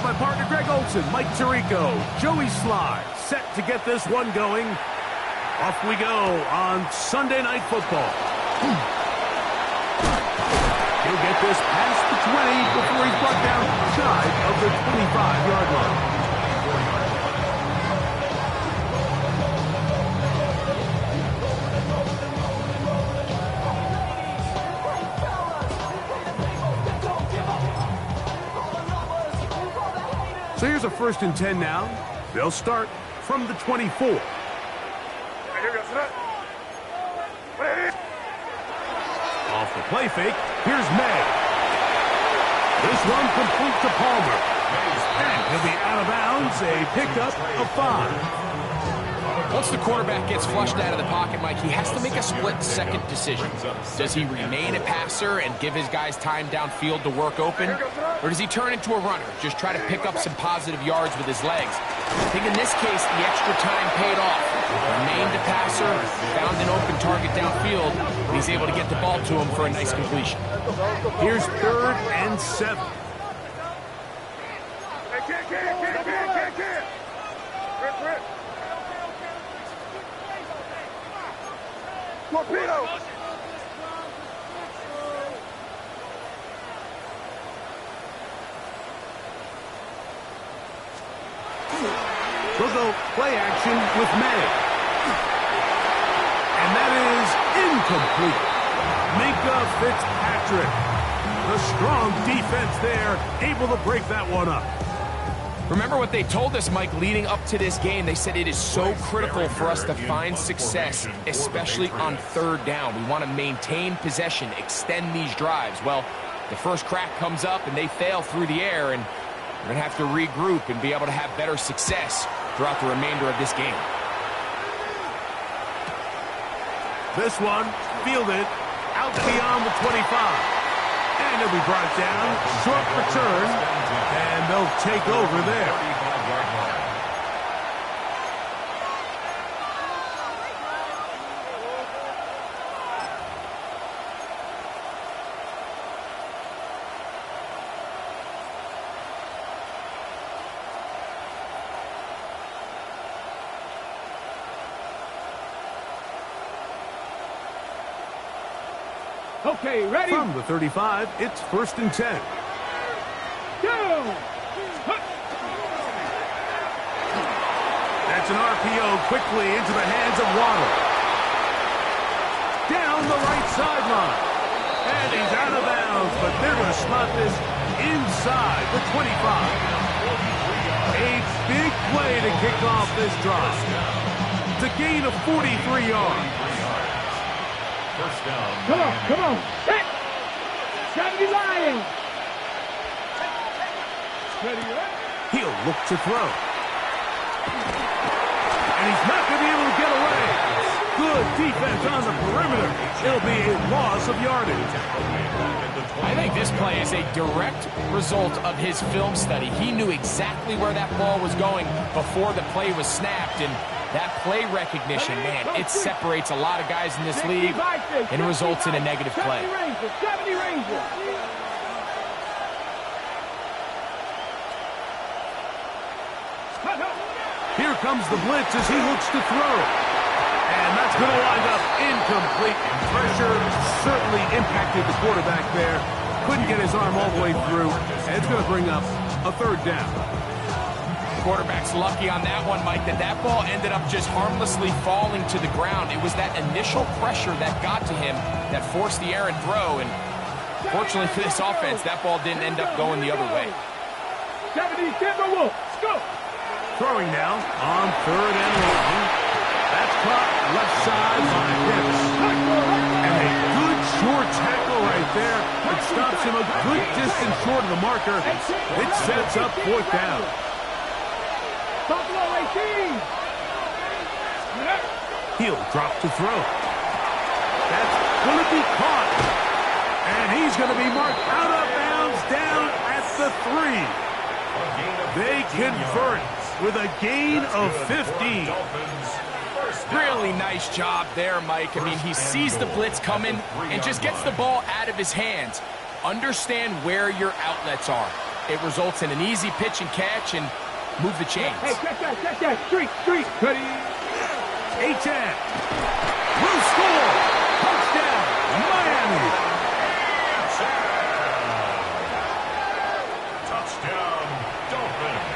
my partner Greg Olson, Mike Tirico, Joey Sly, set to get this one going. Off we go on Sunday Night Football. He'll get this past the 20 before he's brought down shy of the 25-yard line. So here's a 1st and 10 now. They'll start from the 24. Off the play fake, here's May. This one complete to Palmer. And he'll be out of bounds, a pickup of 5. Once the quarterback gets flushed out of the pocket, Mike, he has to make a split-second decision. Does he remain a passer and give his guys time downfield to work open? Or does he turn into a runner, just try to pick up some positive yards with his legs? I think in this case, the extra time paid off. Remained a passer, found an open target downfield, and he's able to get the ball to him for a nice completion. Here's 3rd and 7. Torpedo! We'll go play action with May. And that is incomplete. Minka Fitzpatrick. The strong defense there, able to break that one up. Remember what they told us, Mike, leading up to this game. They said it is so critical for us to find success, especially on 3rd down. We want to maintain possession, extend these drives. Well, the first crack comes up and they fail through the air, and we're going to have to regroup and be able to have better success throughout the remainder of this game. This one fielded out beyond the 25. And he'll be brought down, short return, and they'll take over there. Okay, ready? From the 35, it's 1st and 10. Go! That's an RPO quickly into the hands of Waddle. Down the right sideline. And he's out of bounds, but they're going to spot this inside the 25. A big play to kick off this drive. It's a gain of 43 yards. Come on. Set! 70 Lions! He'll look to throw. And he's not going to be able to get away. Good defense on the perimeter. It'll be a loss of yardage. I think this play is a direct result of his film study. He knew exactly where that ball was going before the play was snapped, and that play recognition, man, it separates a lot of guys in this league and results in a negative play. 70 Rangers. Here comes the blitz as he looks to throw. And that's going to wind up incomplete. Pressure certainly impacted the quarterback there. Couldn't get his arm all the way through. And it's going to bring up a 3rd down. Quarterback's lucky on that one, Mike, that ball ended up just harmlessly falling to the ground. It was that initial pressure that got to him that forced the errant throw, and fortunately for this offense, that ball didn't end up going the other way. 70 Timberwolves, go! Throwing now on 3rd and long. That's caught left side by Pitts. And a good short tackle right there. It stops him a good distance short of the marker. It sets up 4th down. Buffalo 18! He'll drop to throw. That's going to be caught. And he's going to be marked out of bounds down at the 3. They convert with a gain of 15. Really nice job there, Mike. I mean, he sees the blitz coming and just gets the ball out of his hands. Understand where your outlets are. It results in an easy pitch and catch and move the chains. Hey, check that. Street. Ready. A-10. Will score. Touchdown, Miami. Touchdown, Dolphins.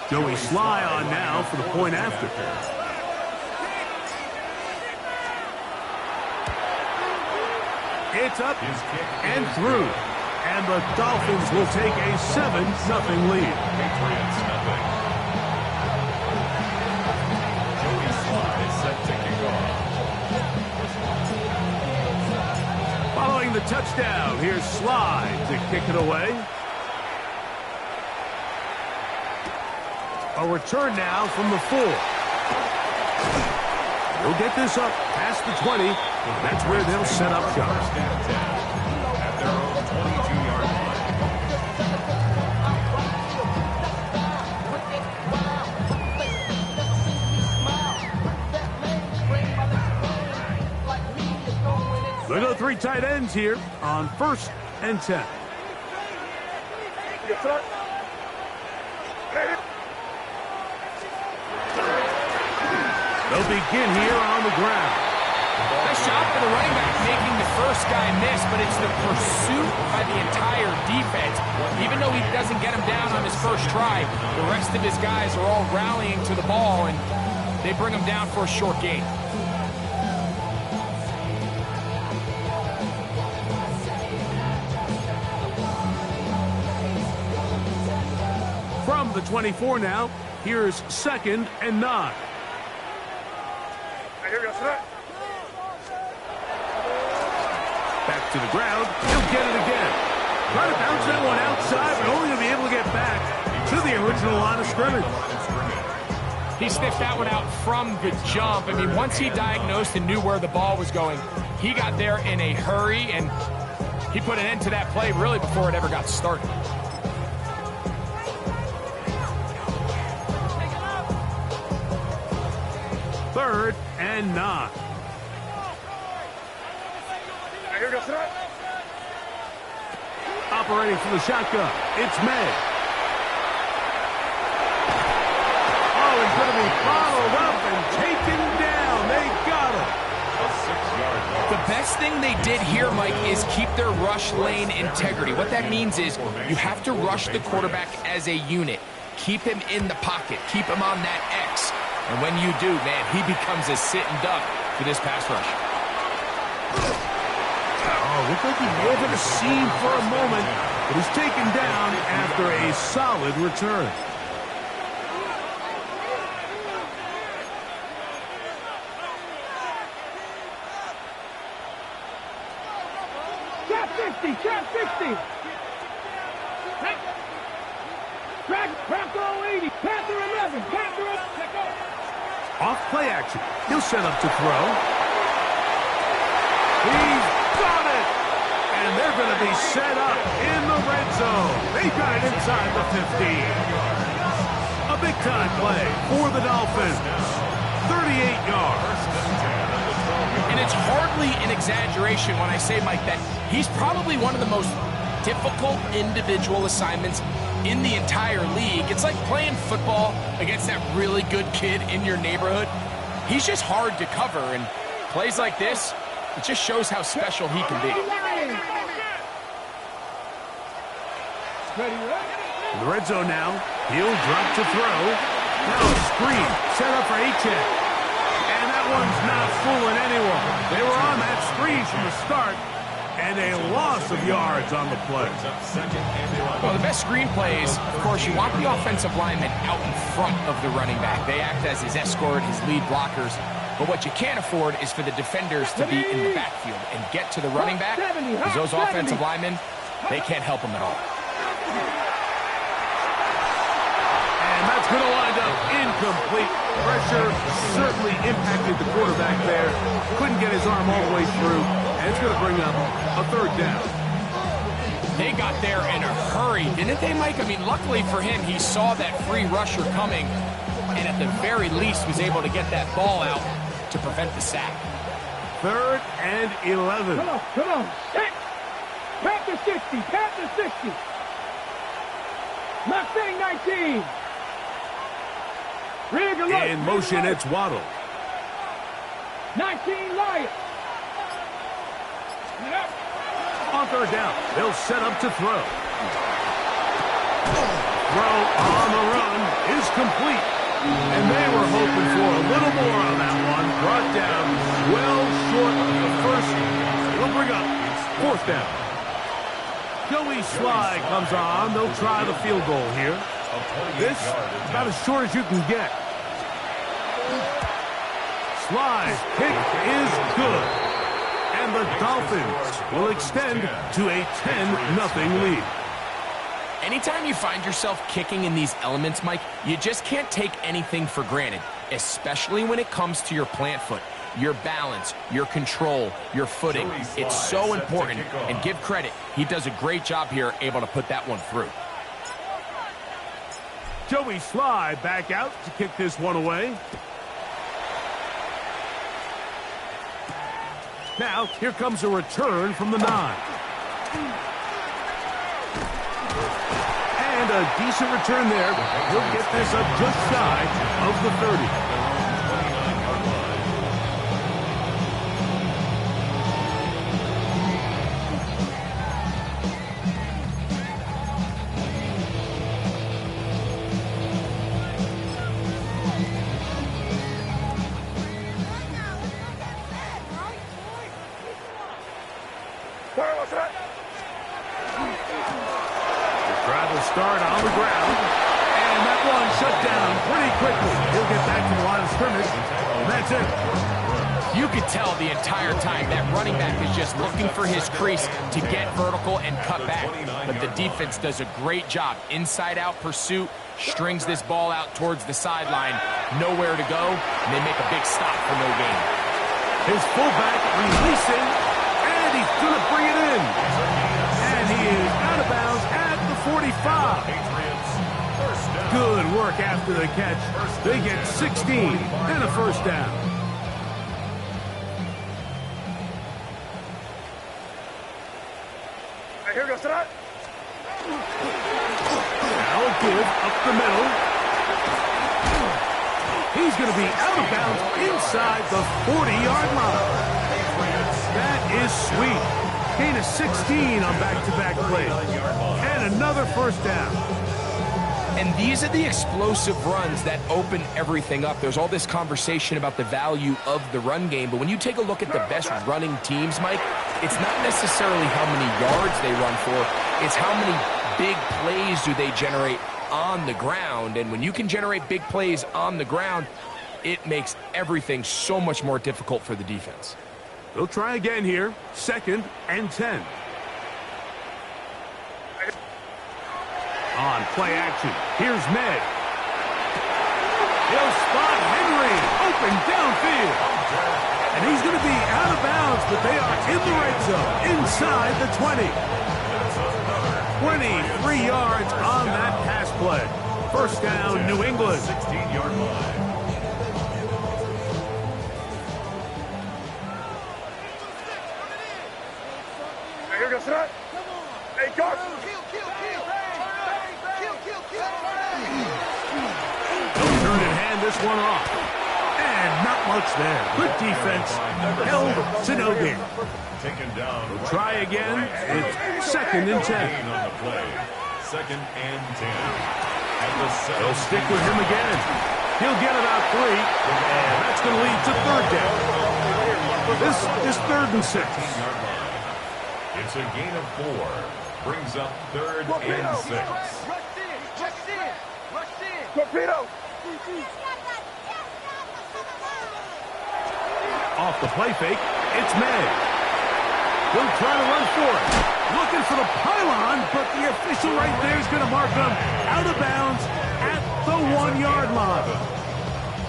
Joey Sly on now for the point after. It's up and through. And the Dolphins will take a 7-0 lead. Patriots nothing. Joey Sly is set to kick off. Following the touchdown, here's Sly to kick it away. A return now from the 4. He'll get this up past the 20. That's where they'll set up shop. First and 10 at their own 22-yard line. They go 3 tight ends here on 1st and 10. Yes, sir. They'll begin here on the ground. Nice job for the running back making the first guy miss, but it's the pursuit by the entire defense. Even though he doesn't get him down on his first try, the rest of his guys are all rallying to the ball, and they bring him down for a short gain. From the 24 now, here's 2nd and 9. Back to the ground. He'll get it again. Trying to bounce that one outside, but only to be able to get back to the original line of scrimmage. He sniffed that one out from the jump. I mean, once he diagnosed and knew where the ball was going, he got there in a hurry, and he put an end to that play really before it ever got started. Third and 9. Operating from the shotgun, it's May. Oh, he's going to be followed up and taken down. They got him. A 6-yard loss. The best thing they did here, Mike, is keep their rush lane integrity. What that means is you have to rush the quarterback as a unit. Keep him in the pocket. Keep him on that X. And when you do, man, he becomes a sitting duck for this pass rush. Oh, looked like he may have hit a seam for a moment, but he's taken down after a solid return. Trap 60. Track all 80. Panther 11. Panther 11. Off play action. He'll set up to throw. He's got it! And they're going to be set up in the red zone. They got it inside the 15. A big-time play for the Dolphins. 38 yards. And it's hardly an exaggeration when I say, Mike, that he's probably one of the most difficult individual assignments in the entire league. It's like playing football against that really good kid in your neighborhood. He's just hard to cover, and plays like this, it just shows how special he can be. In the red zone now, he'll drop to throw. Now a screen set up for A-Check. And that one's not fooling anyone. They were on that screen from the start, and a loss of yards on the play. Well, the best screen plays, of course, you want the offensive lineman out in front of the running back. They act as his escort, his lead blockers. But what you can't afford is for the defenders to be in the backfield and get to the running back, because those offensive linemen, they can't help him at all. And that's going to wind up incomplete. Pressure certainly impacted the quarterback there. Couldn't get his arm all the way through. And it's going to bring up a third down. They got there in a hurry, didn't they, Mike? I mean, luckily for him, he saw that free rusher coming, and at the very least was able to get that ball out to prevent the sack. 3rd and 11. Come on. Set. Panther 60. Panther 60. Mustang 19. Rig alert. In motion, it's Waddle. 19 Lions. On 3rd down, they'll set up to throw. Throw on the run is complete. And they were hoping for a little more on that one. Brought down well short of the first. It'll bring up 4th down. Joey Sly comes on. They'll try the field goal here. This about as short as you can get. Sly's kick is good. And the Dolphins will extend to a 10-0 lead. Anytime you find yourself kicking in these elements, Mike, you just can't take anything for granted, especially when it comes to your plant foot. Your balance, your control, your footing. It's so important, and give credit. He does a great job here, able to put that one through. Joey Sly back out to kick this one away. Now, here comes a return from the 9. And a decent return there. He'll get this up just shy of the 30. Start on the ground, and that one shut down pretty quickly. He'll get back to the line of scrimmage, and that's it. You could tell the entire time that running back is just looking for his crease to get vertical and cut back. But the defense does a great job. Inside-out pursuit, strings this ball out towards the sideline. Nowhere to go, and they make a big stop for no gain. His fullback releasing, and he's going to bring it in. And he is out of bounds at the 45. Good work after the catch. They get 16 and a 1st down. Here goes that. Now a give up the middle. He's going to be out of bounds inside the 40-yard line. That is sweet. Gain of 16 on back-to-back plays. And another 1st down. And these are the explosive runs that open everything up. There's all this conversation about the value of the run game, but when you take a look at the best running teams, Mike, it's not necessarily how many yards they run for, it's how many big plays do they generate on the ground. And when you can generate big plays on the ground, it makes everything so much more difficult for the defense. They'll try again here. 2nd and 10. On play action, here's Ned. He'll spot Henry open downfield. And he's going to be out of bounds, but they are in the red zone, inside the 20. 23 yards on that pass play. 1st down, New England. 16-yard line. Here goes that. Hey, go. They'll turn and hand this one off. And not much there. Good defense. Held to no gain. Taken down. They'll try again. It's 2nd and 10. On the play. 2nd and 10. At the They'll stick with him again. He'll get about 3. And that's going to lead to 3rd down. This is 3rd and 6. It's a gain of 4. Brings up 3rd and 6. Torpedo. Off the play fake, it's May. He'll try to run for it. Looking for the pylon, but the official right there is going to mark him out of bounds at the 1-yard line.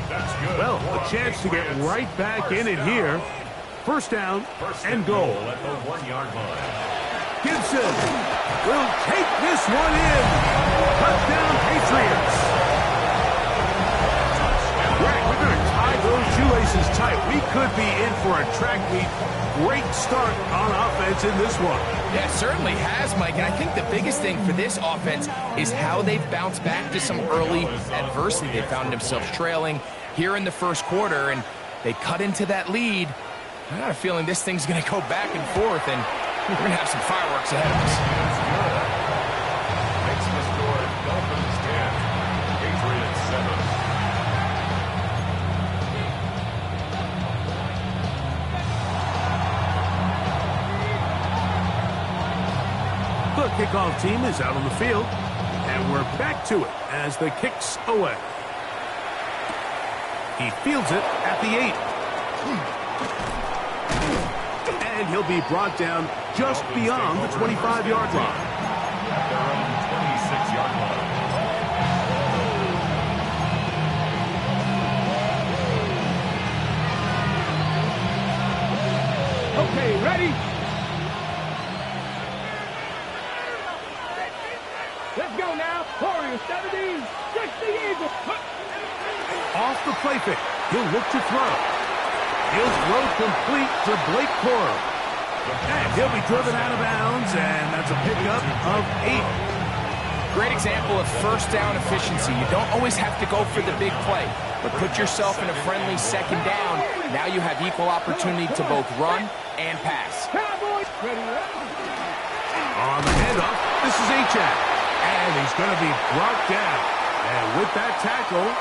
That's good. Well, a chance to get right back in it here. 1st down and goal. At the 1-yard line. Gibson will take this one in. Touchdown, Patriots. Right, we're going to tie those shoelaces tight. We could be in for a track meet. Great start on offense in this one. Yeah, it certainly has, Mike. And I think the biggest thing for this offense is how they've bounced back to some early adversity. They found themselves trailing here in the first quarter, and they cut into that lead. I got a feeling this thing's going to go back and forth, and we're going to have some fireworks ahead of us. Makes the score Dolphins 10, Patriots 7. The kickoff team is out on the field, and we're back to it as the kick's away. He fields it at the 8. And he'll be brought down just beyond the 25-yard line. At their own 26-yard line. Okay, ready? Let's go now. Warriors 70, 60 Eagles. Off the play fake. He'll look to throw. He'll throw complete to Blake Corum. And he'll be driven out of bounds, and that's a pickup of 8. Great example of first down efficiency. You don't always have to go for the big play, but put yourself in a friendly second down. Now you have equal opportunity to both run and pass. Cowboys. Ready, On the handoff, this is Achane. And he's going to be brought down. And with that tackle,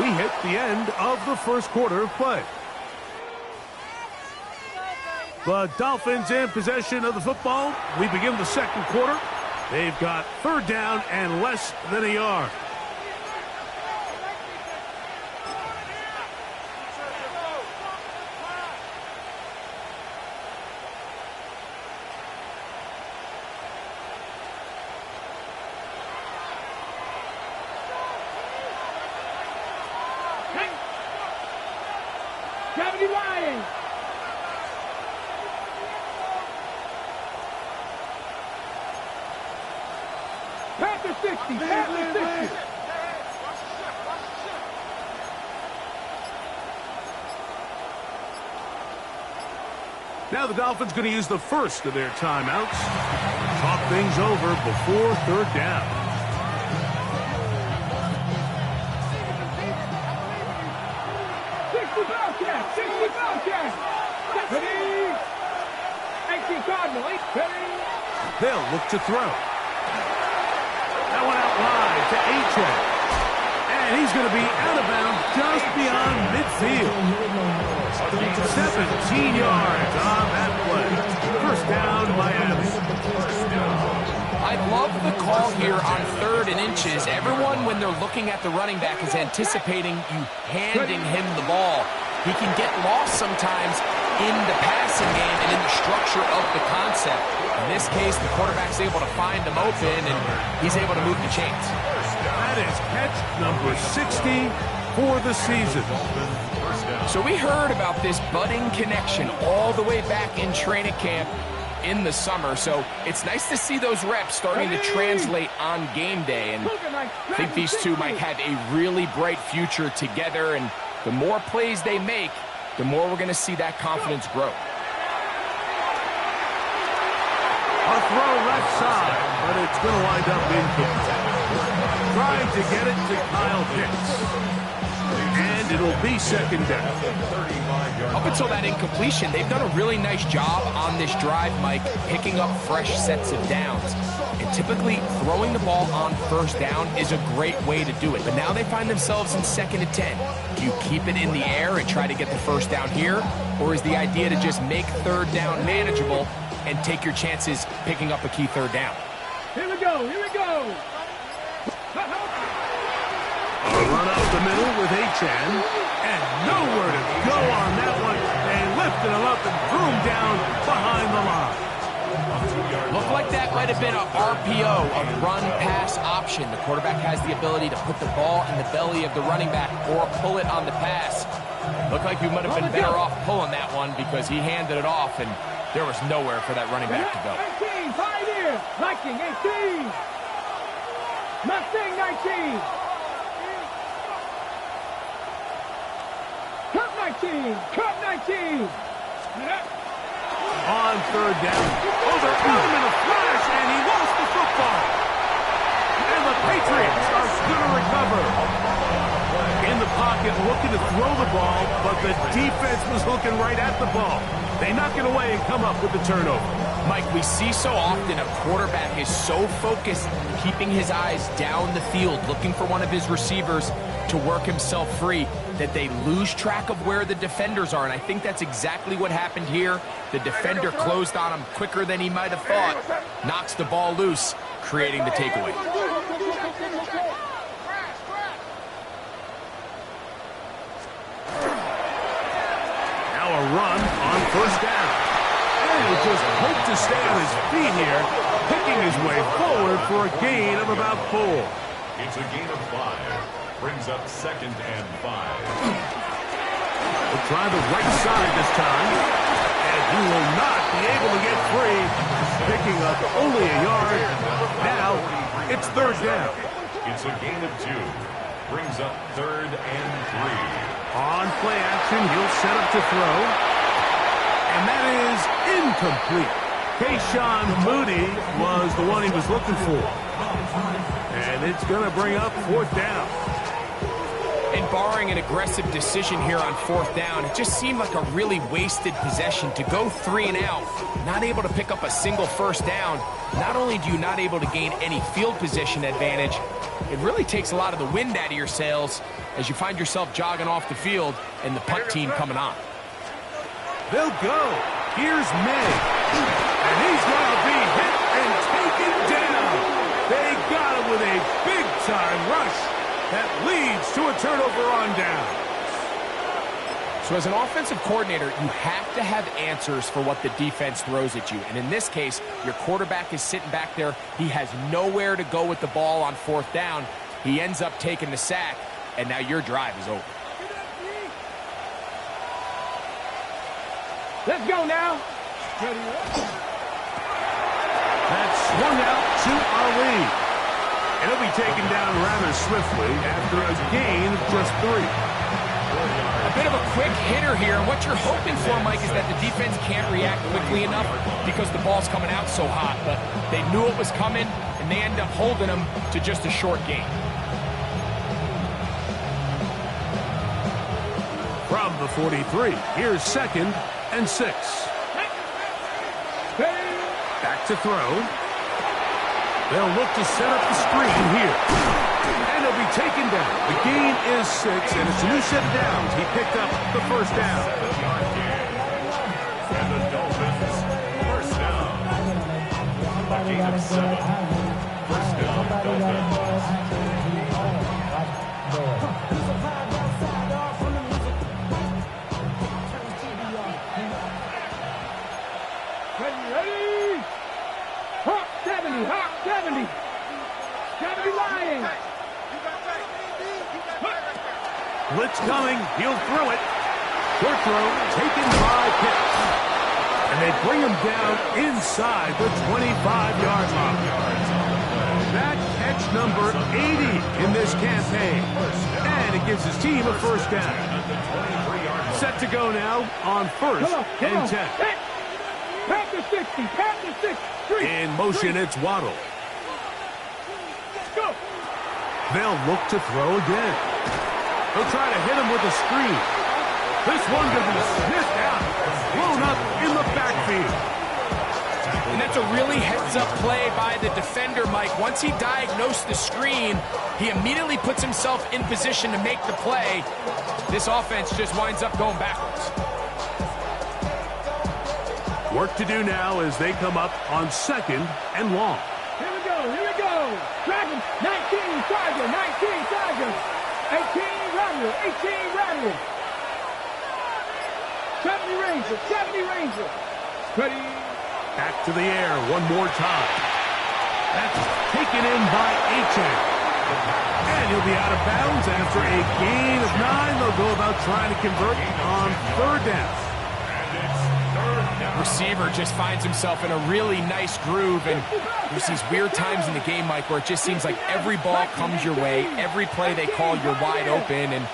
we hit the end of the first quarter of play. The Dolphins in possession of the football. We begin the second quarter. They've got third down and less than a yard. Gravity Lions. Panther 60, Panther 60. Now the Dolphins going to use the first of their timeouts. Talk things over before third down. Ready? 18 Cardinal, ready? They'll look to throw. That one out wide to Achane. And he's going to be out of bounds just beyond midfield. 17 yards on that play. First down, Miami. I love the call here on 3rd and inches. Everyone, when they're looking at the running back, is anticipating you handing him the ball. He can get lost sometimes in the passing game and in the structure of the concept. In this case, the quarterback's able to find him open, and he's able to move the chains. That is catch number 60 for the season. So we heard about this budding connection all the way back in training camp in the summer. So it's nice to see those reps starting to translate on game day. And I think these two might have a really bright future together. And the more plays they make, the more we're going to see that confidence grow. A throw left side, but it's going to wind up incomplete. Trying to get it to Kyle Pitts. And it'll be second down. Up until that incompletion, they've done a really nice job on this drive, Mike, picking up fresh sets of downs. And typically, throwing the ball on first down is a great way to do it. But now they find themselves in 2nd and 10. Do you keep it in the air and try to get the first down here? Or is the idea to just make third down manageable and take your chances picking up a key third down? Here we go, here we go. A run up the middle with Achane, and nowhere to go on that one. They lifted him up and threw him down behind the line. Looked like that might have been an RPO, a run-pass option. The quarterback has the ability to put the ball in the belly of the running back or pull it on the pass. Looked like we might have been better off pulling that one because he handed it off, and there was nowhere for that running back to go. 18, Pioneer. Viking, 18. Mustang, 19. Cup 19. Cut 19. On third down. Oh, they're on him in a flash, and he lost the football. And the Patriots are going to recover. In the pocket, looking to throw the ball, but the defense was looking right at the ball. They knock it away and come up with the turnover. Mike, we see so often a quarterback is so focused, keeping his eyes down the field, looking for one of his receivers to work himself free, that they lose track of where the defenders are. And I think that's exactly what happened here. The defender closed on him quicker than he might have thought, knocks the ball loose, creating the takeaway. Now a run on first down. And he just hoped to stay on his feet here, picking his way forward for a gain of about 4. It's a gain of 5. Brings up 2nd and 5. We'll try the right side this time. And he will not be able to get free. Picking up only a yard. Now it's third down. It's a gain of 2. Brings up 3rd and 3. On play action, he'll set up to throw. And that is incomplete. Kayshon Moody was the one he was looking for. And it's going to bring up 4th down. And barring an aggressive decision here on 4th down, it just seemed like a really wasted possession to go 3 and out, not able to pick up a single first down. Not only do you not able to gain any field position advantage, it really takes a lot of the wind out of your sails as you find yourself jogging off the field and the punt team coming on. They'll go. Here's May. And he's going to be hit and taken down. They got him with a big-time rush that leads to a turnover on down. So as an offensive coordinator, you have to have answers for what the defense throws at you. And in this case, your quarterback is sitting back there. He has nowhere to go with the ball on 4th down. He ends up taking the sack, and now your drive is over. Let's go now. That's swung out to Ali. And he'll be taken down rather swiftly after a gain of just 3. A bit of a quick hitter here, and what you're hoping for, Mike, is that the defense can't react quickly enough because the ball's coming out so hot. But they knew it was coming, and they end up holding them to just a short gain. From the 43, here's 2nd and 6. Back to throw. They'll look to set up the screen here. And he'll be taken down. The gain is 6, and it's a new set of downs. He picked up the first down. And the Dolphins, first down. A gain of 7. First down, Dolphins. Ready? Hawk 70, Hawk 70. 70 Lions. Blitz coming. He'll throw it. Short throw taken by Pitts. And they bring him down inside the 25-yard line. That catch number 80 in this campaign. And it gives his team a first down. Set to go now on 1st and 10. Panther 60, Panther 60. In motion, it's Waddle. Go. They'll look to throw again. They'll try to hit him with a screen. This one going to be sniffed out, blown up in the backfield. And that's a really heads-up play by the defender, Mike. Once he diagnosed the screen, he immediately puts himself in position to make the play. This offense just winds up going backwards. Work to do now as they come up on 2nd and long. Here we go, here we go. Dragon, 19, Tiger, 19, Tiger. 18, Rattler, 18, Rattler. 70 Ranger, 70 Ranger. Ready. Back to the air one more time. That's taken in by Achane. And he'll be out of bounds after a gain of 9. They'll go about trying to convert on 3rd down. Receiver just finds himself in a really nice groove, and there's these weird times in the game, Mike, where it just seems like every ball comes your way, every play they call, you're wide open, and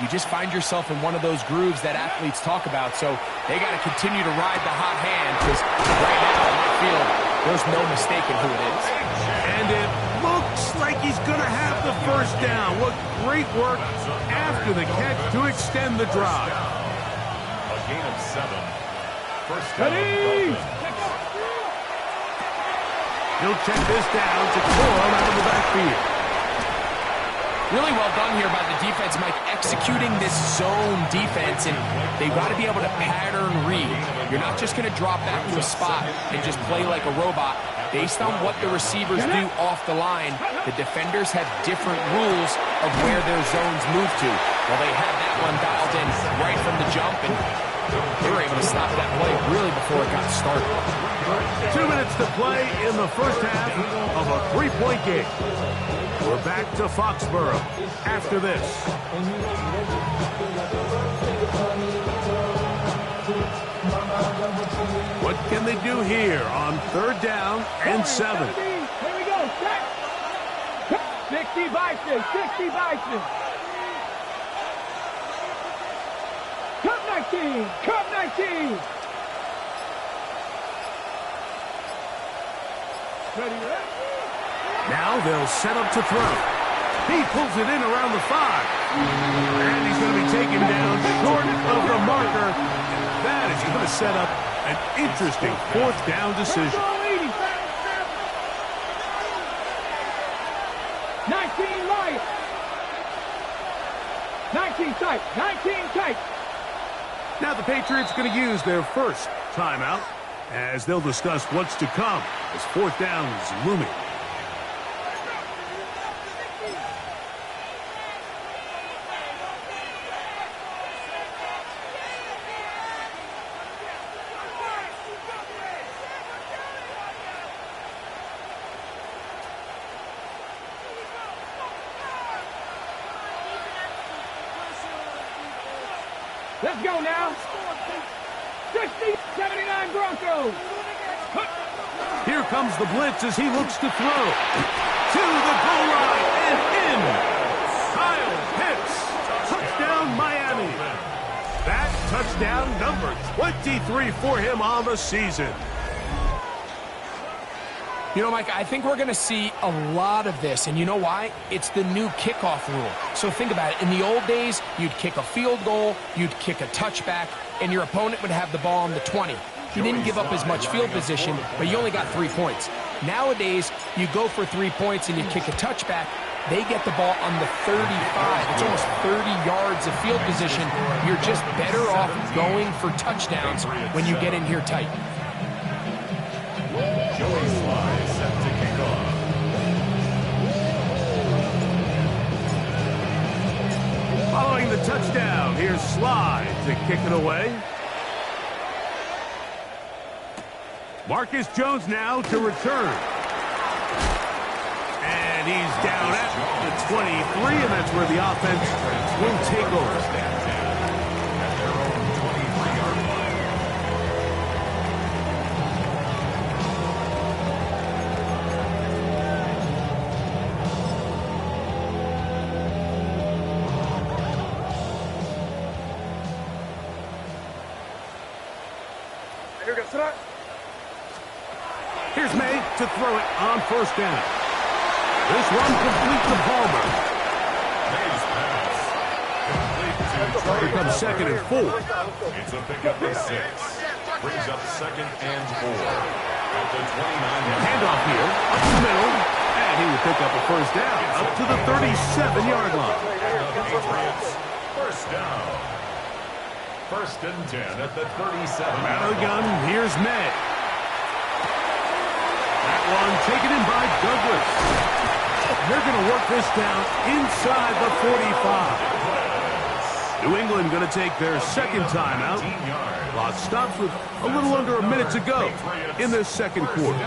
you just find yourself in one of those grooves that athletes talk about. So they got to continue to ride the hot hand, because right now in that field, there's no mistaking who it is. And it looks like he's going to have the first down. What great work after the catch to extend the drive. A gain of 7. First down, Dolphins. He'll check this down to Corum out of the backfield. Really well done here by the defense, Mike, executing this zone defense, and they've got to be able to pattern read. You're not just going to drop back to a spot and just play like a robot. Based on what the receivers do off the line, the defenders have different rules of where their zones move to. Well, they had that one dialed in right from the jump, and they were able to stop that play really before it got started. 2 minutes to play in the first half of a 3-point game. We're back to Foxborough after this. What can they do here on 3rd down and 7? Here we go. Set. 60 Bison. 60 Bison. Cup 19. Cup 19. Ready? Now they'll set up to throw. He pulls it in around the 5. And he's going to be taken down short of the marker. And that is going to set up an interesting 4th down decision. 19 light. 19 tight. 19 tight. Now the Patriots going to use their first timeout as they'll discuss what's to come as 4th down is looming. Let's go now. 60-79 Broncos. Here comes the blitz as he looks to throw. To the goal line and in. Kyle Pitts. Touchdown Miami. That touchdown number 23 for him on the season. You know, Mike, I think we're going to see a lot of this, and you know why? It's the new kickoff rule. So think about it. In the old days, you'd kick a field goal, you'd kick a touchback, and your opponent would have the ball on the 20. You didn't give up as much field position, but you only got 3 points. Nowadays, you go for 3 points and you kick a touchback, they get the ball on the 35. It's almost 30 yards of field position. You're just better off going for touchdowns when you get in here tight. Joey Slye set to kick off. Following the touchdown, here's Slye to kick it away. Marcus Jones now to return. And he's down at the 23, and that's where the offense will take over. Here's May to throw it on 1st down. This one complete to Palmer. May's pass. Complete to Here comes 2nd and 4. It's a pickup of 6. Brings up 2nd and 4. At the 29. Handoff here, up the middle, and he will pick up a 1st down, up to the 37-yard line. Patriots, 1st down. 1st and 10 at the 37. Out of the gun, here's May. That one taken in by Douglas. They're going to work this down inside the 45. New England going to take their 2nd timeout. Clock stops with a little under a minute to go in this 2nd quarter.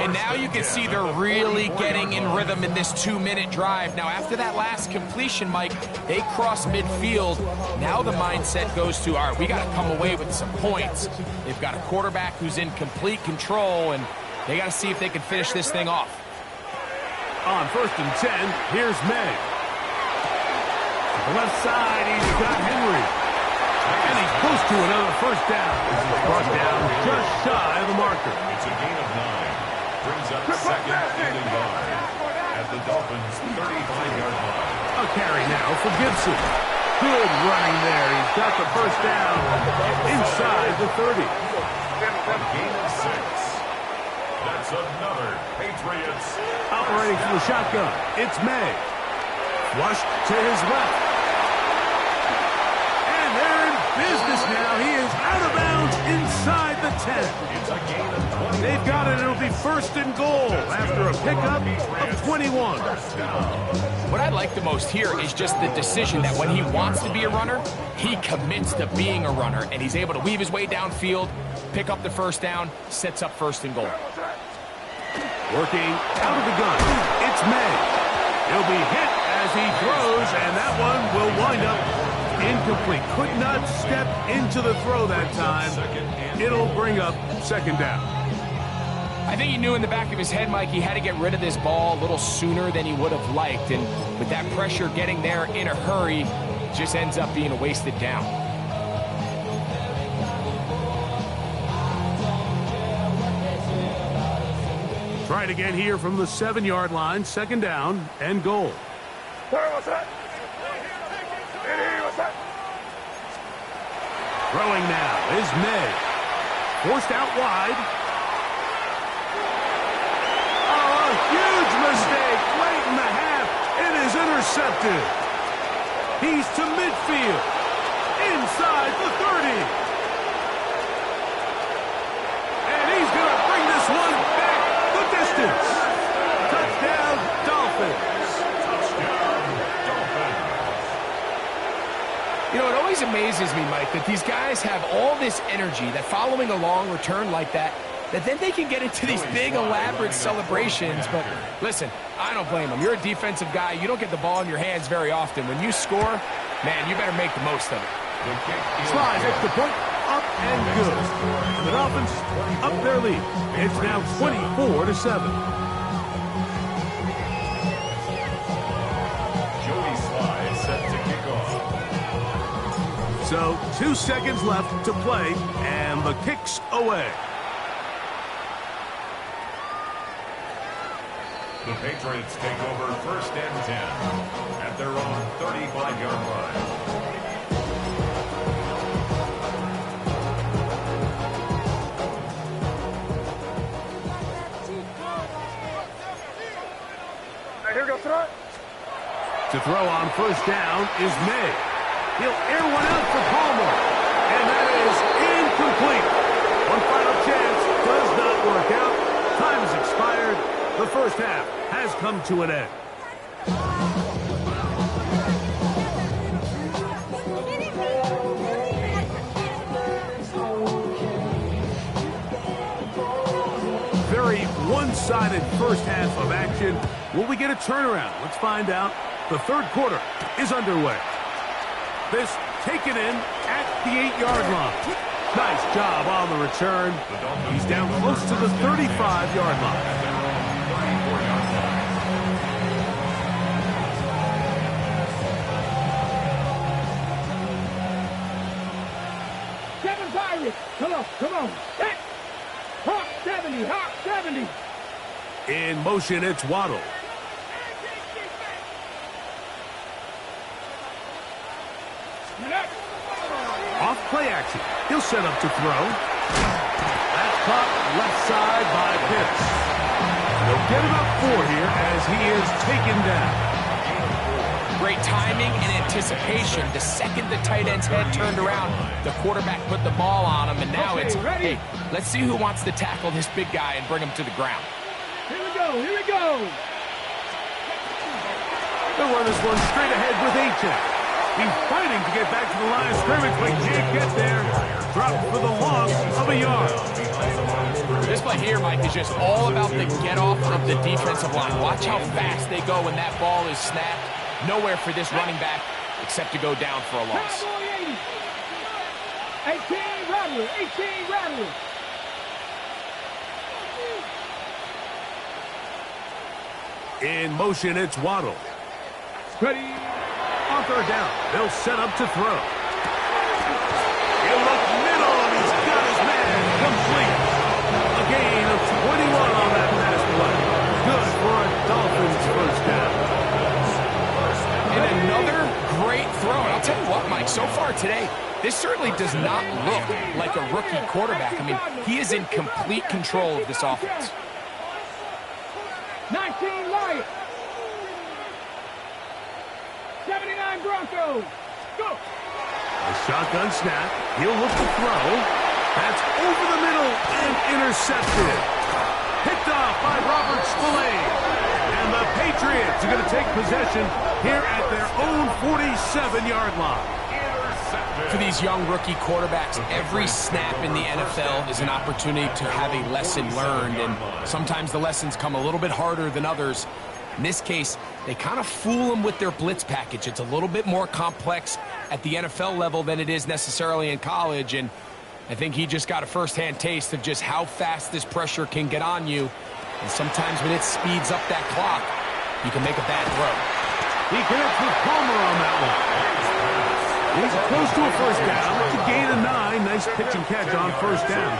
And now you can see they're really getting in rhythm in this 2-minute drive. Now, after that last completion, Mike, they cross midfield. Now the mindset goes to, all right, we got to come away with some points. They've got a quarterback who's in complete control, and they got to see if they can finish this thing off. On 1st and 10, here's May. Left side, he's got Henry. And he's close to another first down. He's brought down just shy of the marker. It's a gain of 9. Brings up second and a yard at the Dolphins' 35-yard line. A carry now for Gibson. Good running there. He's got the first down inside the 30. A gain of 6. That's another Patriots. Operating from the shotgun, it's May. Flushed to his left. And they're in business now. He is out of bounds inside the 10. It's a gain of 20. They've got it. It'll be first and goal after a pickup of 21. What I like the most here is just the decision that when he wants to be a runner, he commits to being a runner, and he's able to weave his way downfield, pick up the first down, sets up first and goal. Working out of the gun, it's May. He'll be hit as he throws, and that one will wind up incomplete. Could not step into the throw that time. It'll bring up second down. I think he knew in the back of his head, Mike, he had to get rid of this ball a little sooner than he would have liked. And with that pressure getting there in a hurry, it just ends up being a wasted down. Try it again here from the 7-yard line. Second down and goal. Throwing now is May. Forced out wide. Oh, a huge mistake late in the half. It is intercepted. He's to midfield. Inside the 30. And he's going to bring this one back the distance. Touchdown, Dolphins. You know, it always amazes me, Mike, that these guys have all this energy, that following a long return like that then they can get into these big, elaborate celebrations. But listen, I don't blame them. You're a defensive guy. You don't get the ball in your hands very often. When you score, man, you better make the most of it. Slides extra point, up and good. The Dolphins up their lead. It's now 24-7. Jody Sly set to kick off. So 2 seconds left to play, and the kick's away. The Patriots take over first and 10 at their own 35-yard line. Here goes throw. To throw on first down is May. He'll air one out for Palmer. And that is incomplete. One final chance does not work out. Time has expired. The first half has come to an end. Very one-sided first half of action. Will we get a turnaround? Let's find out. The third quarter is underway. This taken in at the 8-yard line. Nice job on the return. He's down close to the 35-yard line. Come on, come on. Hey! Hawk 70, Hawk 70. In motion, it's Waddle. Off play action. He'll set up to throw. That's caught left side by Pitts. They'll get about 4 here as he is taken down. Great timing and anticipation. The second the tight end's head turned around, the quarterback put the ball on him, and now it's, hey, let's see who wants to tackle this big guy and bring him to the ground. Here we go, here we go. They'll run this one straight ahead with A-Check. He's fighting to get back to the line of scrimmage, but can't get there. Dropped for the loss of a yard. This play here, Mike, is just all about the get-off of the defensive line. Watch how fast they go when that ball is snapped. Nowhere for this running back except to go down for a loss. 18 Rattler, 18 Rattler. In motion, it's Waddle. Ready, off third down. They'll set up to throw. He'll look middle, and he's got his man complete. A gain of 21 on that pass play. Good for a Dolphins first down. And another great throw. And I'll tell you what, Mike, so far today, this certainly does not look like a rookie quarterback. I mean, he is in complete control of this offense. 19 Lions. 79 Broncos. Go. A shotgun snap. He'll look to throw. That's over the middle and intercepted. Picked off by Robert Spillane. And the Patriots are going to take possession here at their own 47-yard line. For these young rookie quarterbacks, every snap in the NFL is an opportunity to have a lesson learned, and sometimes the lessons come a little bit harder than others. In this case, they kind of fool them with their blitz package. It's a little bit more complex at the NFL level than it is necessarily in college, and I think he just got a first-hand taste of just how fast this pressure can get on you, and sometimes when it speeds up that clock, you can make a bad throw. He connects with Palmer on that one. He's close to a first down. It's a gain of 9. Nice pitch and catch on first down.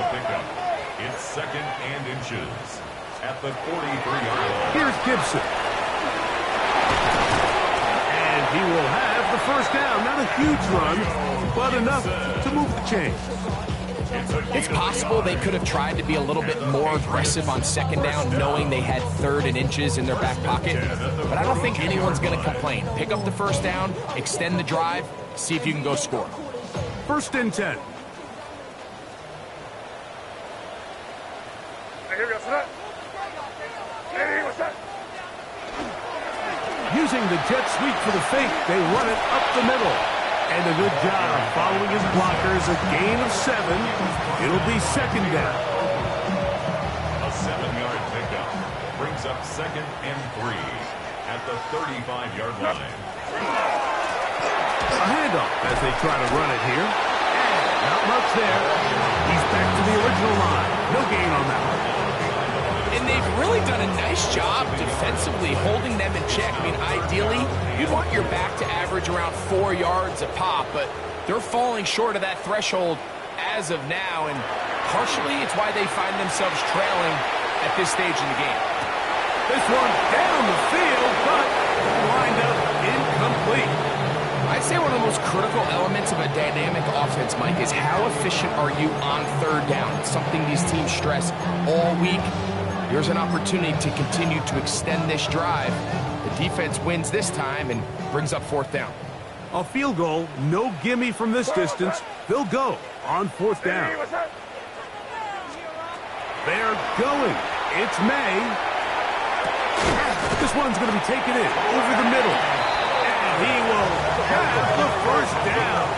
It's second and inches at the 43-yard line. Here's Gibson. And he will have the first down. Not a huge run, but enough to move the chains. It's possible they could have tried to be a little bit more aggressive on second down, knowing they had third and inches in their back pocket. But I don't think anyone's going to complain. Pick up the first down, extend the drive, see if you can go score. First and 10. Using the jet sweep for the fake, they run it up the middle. And a good job following his blockers. A gain of 7. It'll be second down. A 7-yard pickup brings up second and 3 at the 35-yard line. A handoff as they try to run it here. And not much there. He's back to the original line. No gain on that one. And they've really done a nice job defensively holding them in check. I mean, ideally, you'd want your back to average around 4 yards a pop, but they're falling short of that threshold as of now, and partially it's why they find themselves trailing at this stage in the game. This one down the field, but lined up incomplete. I'd say one of the most critical elements of a dynamic offense, Mike, is how efficient are you on third down. It's something these teams stress all week. Here's an opportunity to continue to extend this drive. The defense wins this time and brings up fourth down. A field goal, no gimme from this distance. They'll go on fourth down. They're going. It's May. This one's going to be taken in over the middle. And he will have the first down.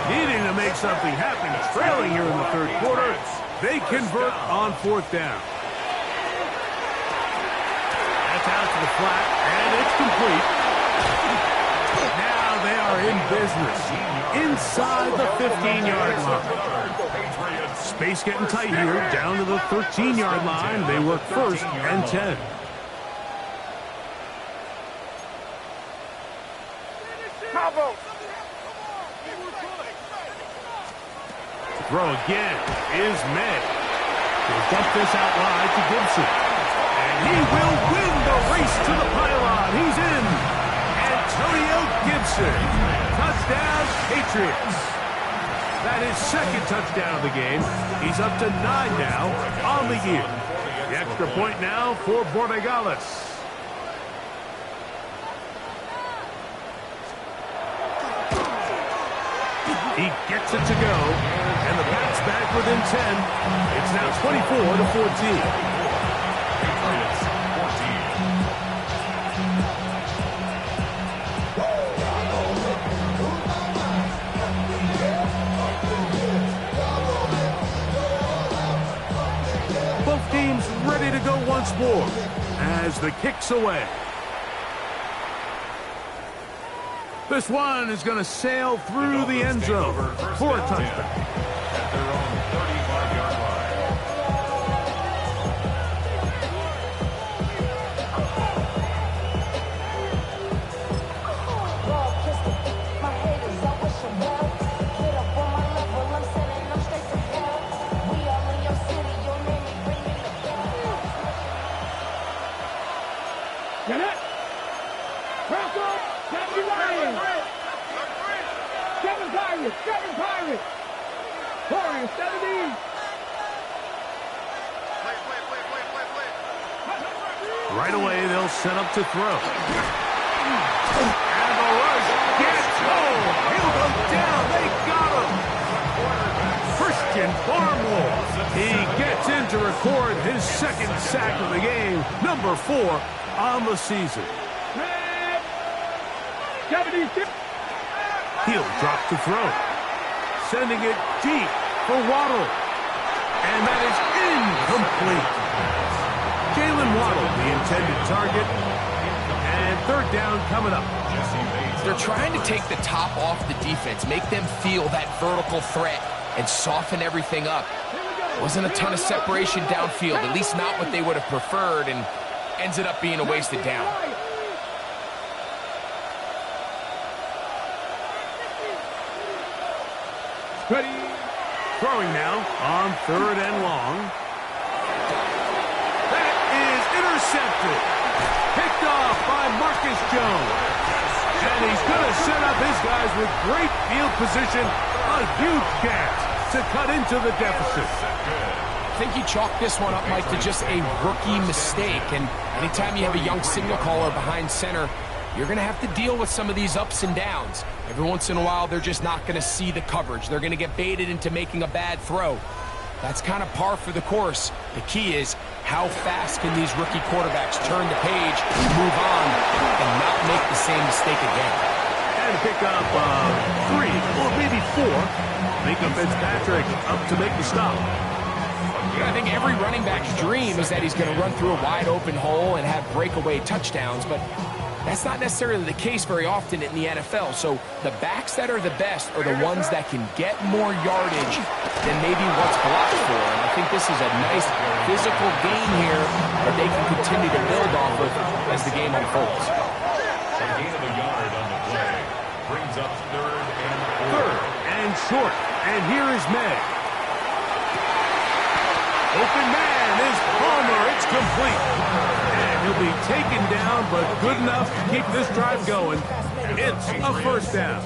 Needing to make something happen. Trailing here in the third quarter. They convert on fourth down. Out to the flat, and it's complete. Now they are in business inside the 15-yard line. Space getting tight here, down to the 13-yard line. They work first and 10. Throw again is May. He'll dump this out wide to Gibson. And he will win the race to the pylon. He's in. Antonio Gibson. Touchdown, Patriots. That is second touchdown of the game. He's up to 9 now on the year. The extra point now for Borregales. He gets it to go. And the Pats back within 10. It's now 24-14. Both teams ready to go once more as the kick's away. This one is going to sail through the end zone for a touchdown. At their own 35-yard line. Right away, they'll set up to throw. And the rush gets home. He'll go down. They got him. Christian Barmore. He gets in to record his second sack of the game, number 4 on the season. He'll drop to throw. Sending it deep for Waddle. And that is incomplete. Jalen Waddle, the intended target. And third down coming up. They're trying to take the top off the defense, make them feel that vertical threat, and soften everything up. Wasn't a ton of separation downfield, at least not what they would have preferred, and ends up being a wasted down. Ready. Throwing now on third and long. That is intercepted. Picked off by Marcus Jones. And he's going to set up his guys with great field position. A huge catch to cut into the deficit. I think he chalked this one up, Mike, to just a rookie mistake. And anytime you have a young signal caller behind center, you're going to have to deal with some of these ups and downs. Every once in a while, they're just not going to see the coverage. They're going to get baited into making a bad throw. That's kind of par for the course. The key is, how fast can these rookie quarterbacks turn the page, move on, and not make the same mistake again? And pick up 3 or maybe 4. Minka Fitzpatrick up to make the stop. I think every running back's dream is that he's going to run through a wide open hole and have breakaway touchdowns, but that's not necessarily the case very often in the NFL. So the backs that are the best are the ones that can get more yardage than maybe what's blocked for. And I think this is a nice physical gain here that they can continue to build off of as the game unfolds. A gain of a yard on the play brings up third and short. And here is May. Open man is Palmer. It's complete. And he'll be taken down, but good enough to keep this drive going. It's a first down.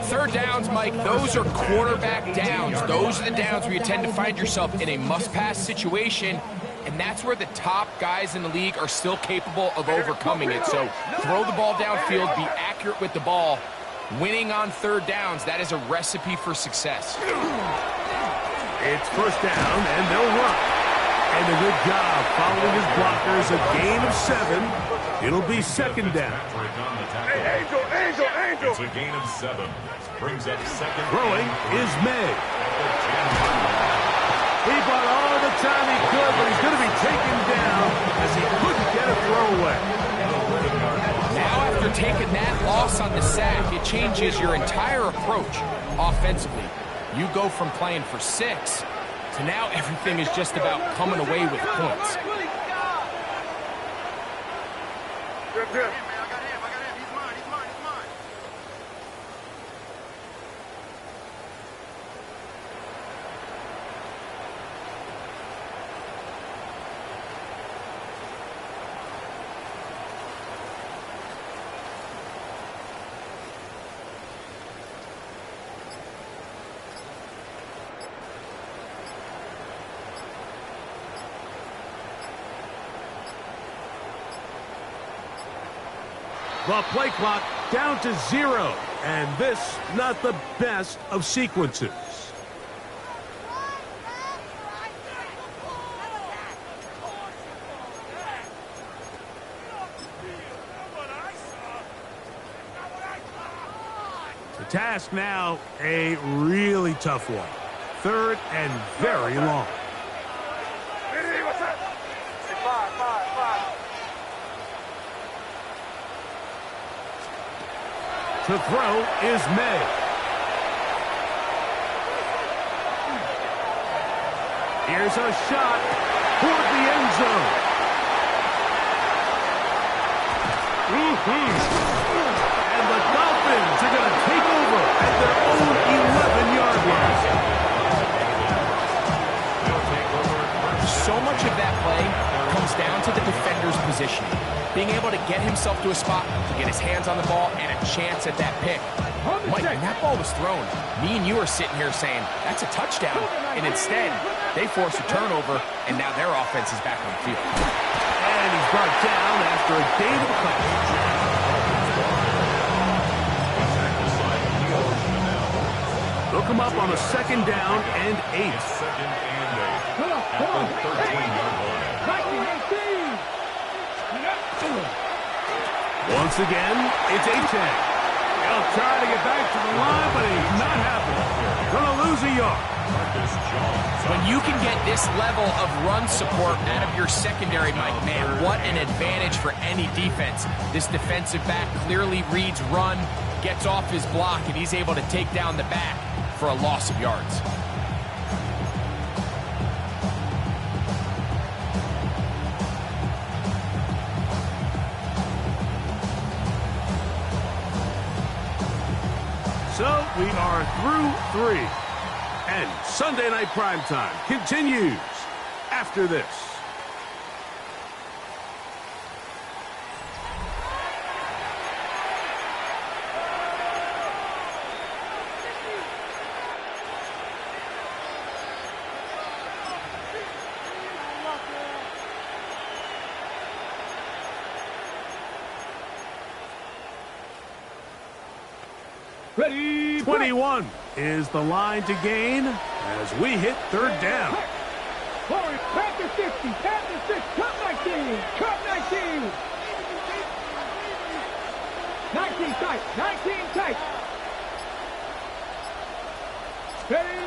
Third downs, Mike, those are quarterback downs. Those are the downs where you tend to find yourself in a must-pass situation, and that's where the top guys in the league are still capable of overcoming it. So throw the ball downfield, be accurate with the ball. Winning on third downs, that is a recipe for success. It's first down, and they'll run. And a good job following his blockers, a gain of 7. It'll be second down. Hey, Angel. It's a gain of 7. Brings up second. Throwing is May. He bought all the time he could, but he's going to be taken down as he couldn't get a throw away. Now after taking that loss on the sack, it changes your entire approach offensively. You go from playing for 6 to now everything is just about coming away with points. The play clock down to 0, and this not the best of sequences. The task now, a really tough one. Third and very long. To throw is May. Here's a shot toward the end zone. And the Dolphins are going to take over at their own 11-yard line. So much of that play comes down to the defender's positioning. Being able to get himself to a spot, to get his hands on the ball, and a chance at that pick. Mike, when that ball was thrown, me and you are sitting here saying, that's a touchdown. And instead, they force a turnover, and now their offense is back on the field. And he's brought down after a gain of a couple. They'll come up on a 2nd down and 8. Second and 8. Come on, At come on. the 13-yard line. 19, 18. Once again, it's A-Chain. He'll try to get back to the line, but he's not happening. Gonna lose a yard. Marcus Jones. When you can get this level of run support out of your secondary, Mike, man, what an advantage for any defense. This defensive back clearly reads run, gets off his block, and he's able to take down the back for a loss of yards. So we are through 3. And Sunday Night Primetime continues after this. Ready, 21 is the line to gain as we hit 3rd down. Forward, Panther 50, Panther 6, cut 19, cut 19. 19 tight, 19 tight. Ready,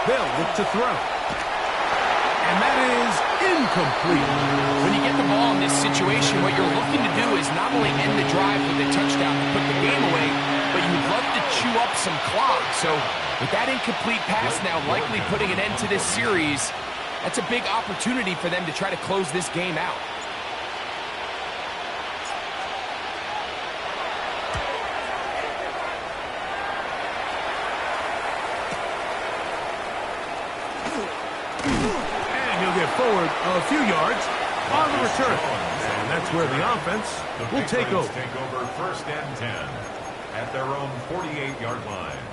They'll look to throw. And that is incomplete. When you get the ball in this situation, what you're looking to do is not only end the drive with a touchdown to put the game away, but you would love to chew up some clock. So with that incomplete pass now likely putting an end to this series, that's a big opportunity for them to try to close this game out. And he'll get forward a few yards on the return. And that's where the offense will take over. Take over 1st and 10 at their own 48-yard line.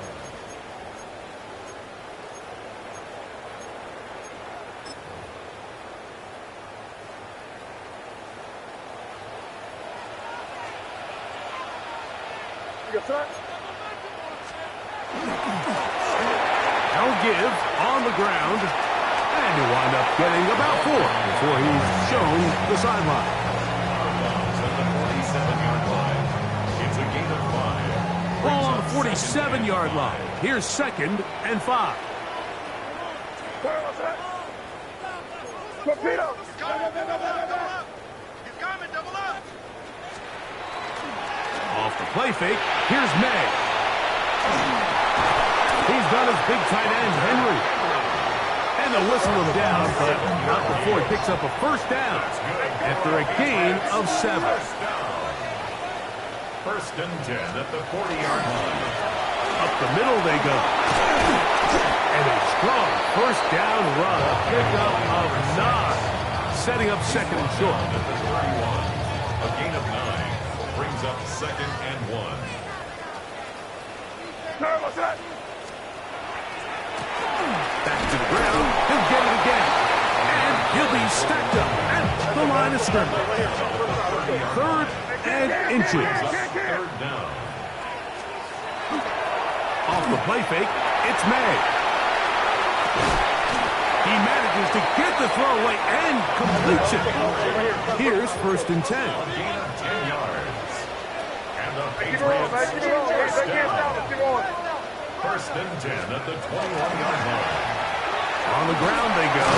They'll give on the ground. And he'll wind up getting about 4 before he's shown the sideline. At the 47-yard line. It's a gain of 5. Ball on the 47-yard line. Here's 2nd and 5. torpedo. Off the play fake, here's May. He's got his big tight end, Henry. And they'll whistle him down, but not before he picks up a 1st down after a gain of 7. 1st and 10 at the 40-yard line. Up the middle they go. And a strong 1st down run. A pickup of 9. Setting up 2nd and short. At the 31. A gain of 9 brings up 2nd and 1. Back to the ground. He'll get it again. And he'll be stacked up at the line of scrimmage. 3rd and inches. 3rd down. Off the play fake, it's May. He manages to get the throwaway and completes it. Here's 1st and 10. A gain of 10 yards. And the Patriots first down. 1st and 10 at the 21-yard line. On the ground they go.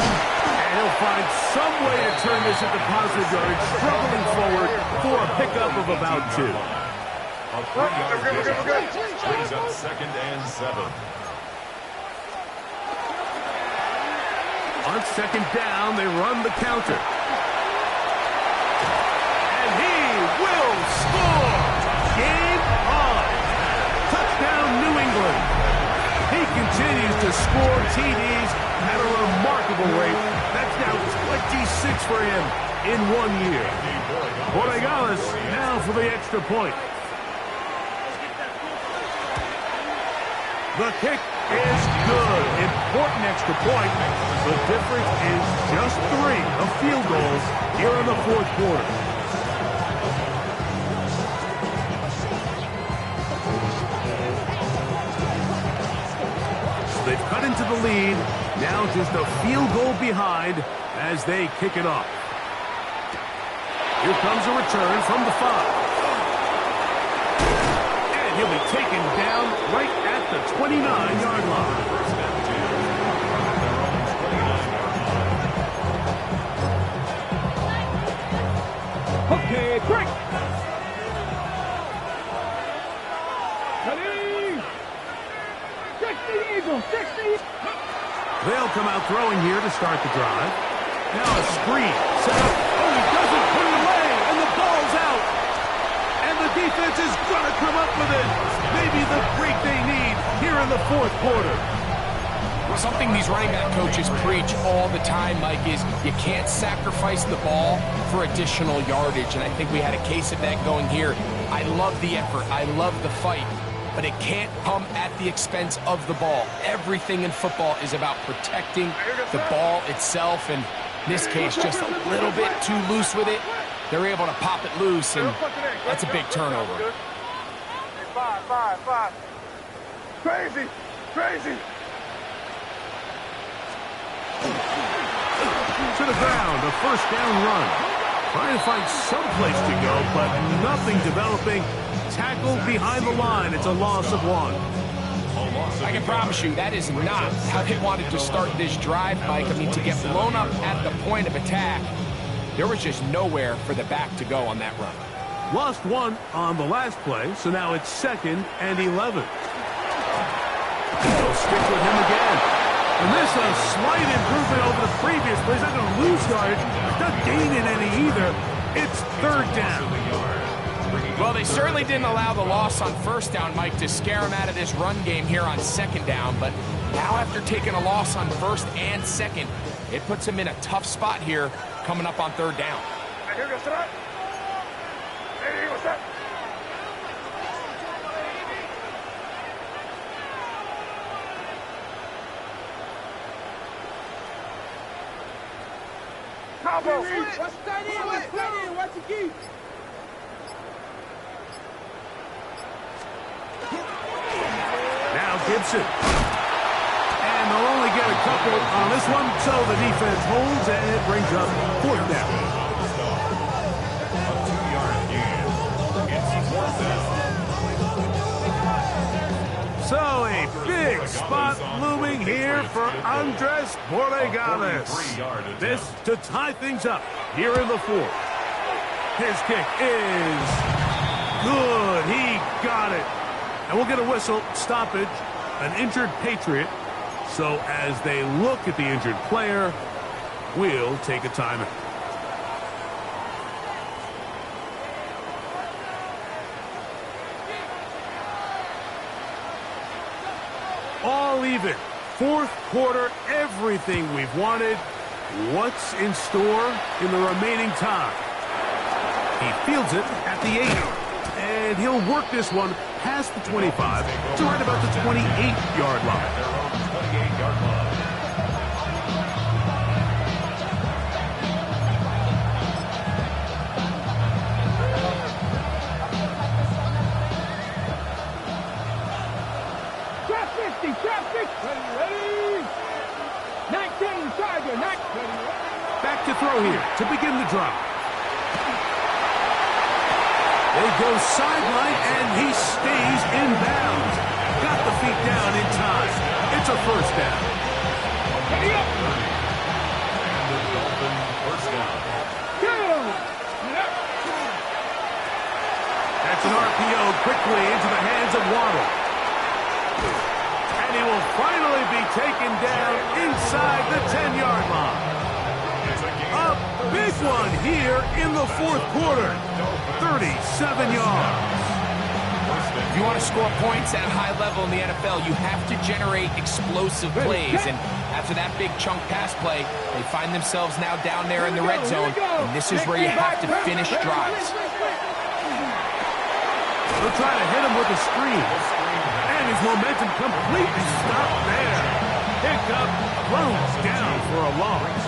And he'll find some way to turn this into positive yards, struggling forward for a pickup of about 2. A 3-yard gain brings up 2nd and 7. On 2nd down, they run the counter. And he will score! Game on! Touchdown, New England! He continues to score TDs at a remarkable rate. That's now 26 for him in 1 year. Borregales now for the extra point. The kick is good. Important extra point. The difference is just 3 of field goals here in the fourth quarter. So they've cut into the lead. Now just a field goal behind as they kick it off. Here comes a return from the 5. And he'll be taken down right at the 29-yard line. Okay, break. Ready. 60 Eagles, 60. They'll come out throwing here to start the drive. Now a screen set up. Oh, he doesn't put it away, and the ball's out. And the defense is going to come up with it. Maybe the break they need here in the fourth quarter. Something these running back coaches preach all the time, Mike, is you can't sacrifice the ball for additional yardage. And I think we had a case of that going here. I love the effort. I love the fight. But it can't come at the expense of the ball. Everything in football is about protecting the ball itself. And in this case, just a little bit too loose with it. They're able to pop it loose, and that's a big turnover. 5. Crazy. To the ground, a first down run. Trying to find some place to go, but nothing developing. Tackled behind the line. It's a loss of 1. I can promise you that is not how they wanted to start this drive, Mike. I mean, to get blown up at the point of attack, there was just nowhere for the back to go on that run. Lost 1 on the last play, so now it's 2nd and 11. They'll stick with him again. And this is a slight improvement over the previous play. He's not going to lose yardage. He's not gaining any either. It's 3rd down. Well, they certainly didn't allow the loss on first down, Mike, to scare him out of this run game here on 2nd down. But now after taking a loss on 1st and 2nd, it puts him in a tough spot here coming up on 3rd down. Watch the key. Now Gibson. And they'll only get a couple on this one, so the defense holds, and it brings up 4th down. A 2-yard gain. It's 4th down. So a big spot looming here for Andres Borregales. This to tie things up here in the 4th. His kick is good. He got it. And we'll get a whistle, stoppage, an injured Patriot. So as they look at the injured player, we'll take a timeout. All even. 4th quarter, everything we've wanted. What's in store in the remaining time? He fields it at the 8. And he'll work this one past the 25 to right about the 28-yard line. Their own 28-yard line. Traffic. Ready. 19, Charger. 19. Back to throw here to begin the drive. They go sideline, and he stays in bounds. Got the feet down in time. It's a first down. Ready up. And the Dolphin first down. That's an RPO quickly into the hands of Waddle. And he will finally be taken down inside the 10-yard line. A big one here in the 4th quarter. 37 yards. If you want to score points at a high level in the NFL, you have to generate explosive plays. And after that big chunk pass play, they find themselves now down there in the red zone. And this is where you have to finish drives. They'll try to hit him with a screen. And And his momentum completely stopped there. Picked up, throws down for a loss.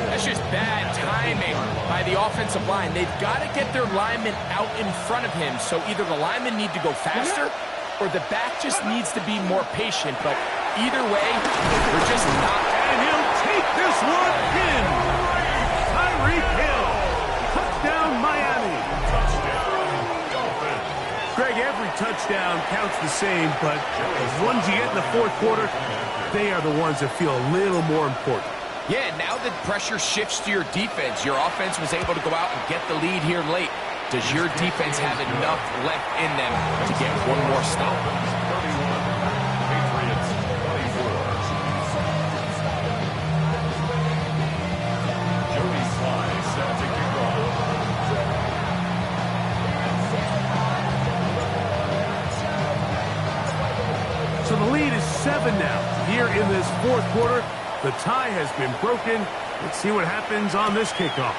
That's just bad timing by the offensive line. They've got to get their linemen out in front of him, so either the linemen need to go faster or the back just needs to be more patient. But either way, we're just not. And he'll take this one in. Tyreek Hill. Touchdown, Miami. Greg, every touchdown counts the same, but the ones you get in the fourth quarter, they are the ones that feel a little more important. Yeah, now that pressure shifts to your defense, your offense was able to go out and get the lead here late. Does your defense have enough left in them to get one more stop? So the lead is 7 now. Here in this fourth quarter, the tie has been broken. Let's see what happens on this kickoff.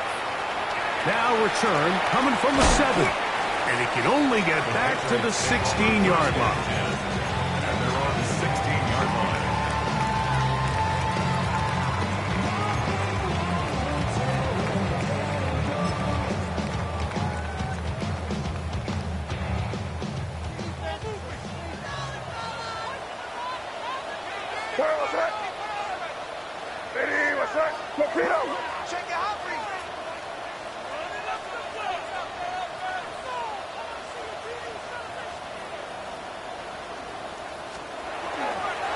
Now return coming from the 7. And he can only get back to the 16-yard line. And they're on the 16-yard line.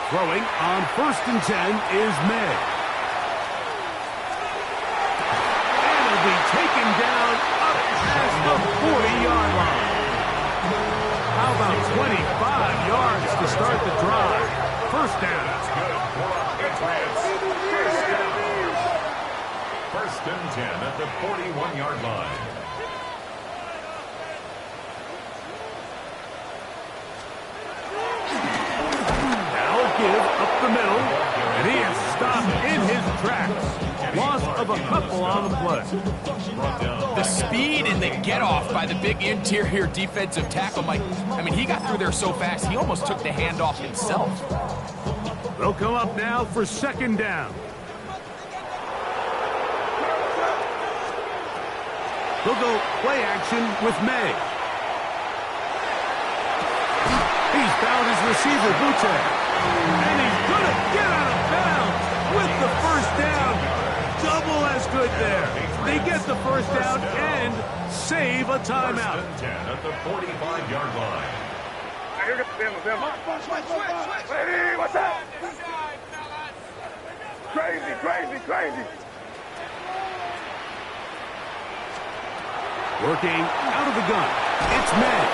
Throwing on 1st and 10 is May. And he'll be taken down up past the 40-yard line. How about 25 yards to start the drive? First down. That's good for Patriots. First and 10 at the 41-yard line. Give up the middle, and he is stopped in his tracks. Loss of a couple on the play. The speed and the get-off by the big interior defensive tackle, Mike. I mean, he got through there so fast, he almost took the handoff himself. They'll come up now for 2nd down. They'll go play action with May. He's found his receiver, Butte. And he's going to get out of bounds with the first down. Double as good there. They get the first down and save a timeout. First and 10 at the 45-yard line. Ready, what's up? Crazy, crazy, crazy. Working out of the gun. It's May.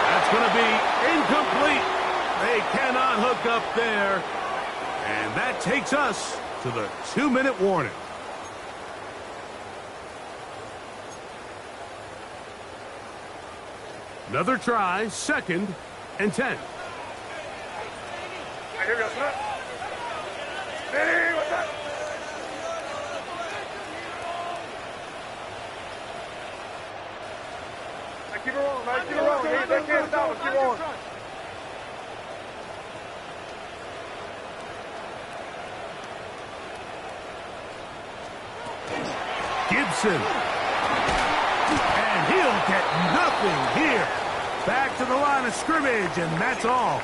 That's going to be incomplete. They cannot hook up there. And that takes us to the 2-minute warning. Another try, 2nd and 10. Here we go, son. Ready, what's up? Keep it rolling, man. Keep it rolling. They can't stop us. Keep it rolling. Gibson. And he'll get nothing here. Back to the line of scrimmage, and that's all.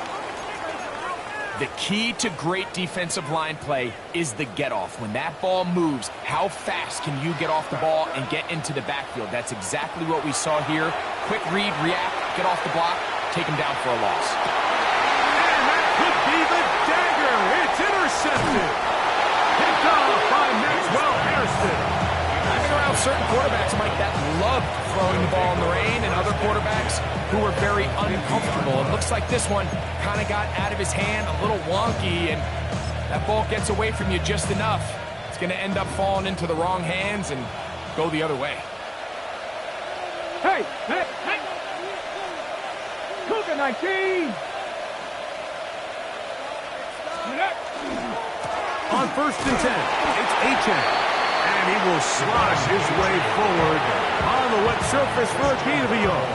The key to great defensive line play is the get-off. When that ball moves, how fast can you get off the ball and get into the backfield? That's exactly what we saw here. Quick read, react, get off the block, take him down for a loss. And that could be the dagger. It's intercepted. Picked off by Maxwell Hairston. I've been around certain quarterbacks, Mike, that loved throwing the ball in the rain, and other quarterbacks who were very uncomfortable. It looks like this one kind of got out of his hand, a little wonky, and that ball gets away from you just enough. It's going to end up falling into the wrong hands and go the other way. Hey, hey, hey. Cougar 19. On 1st and 10, it's Achane. And he will slosh his way forward on the wet surface for a gain of a yard.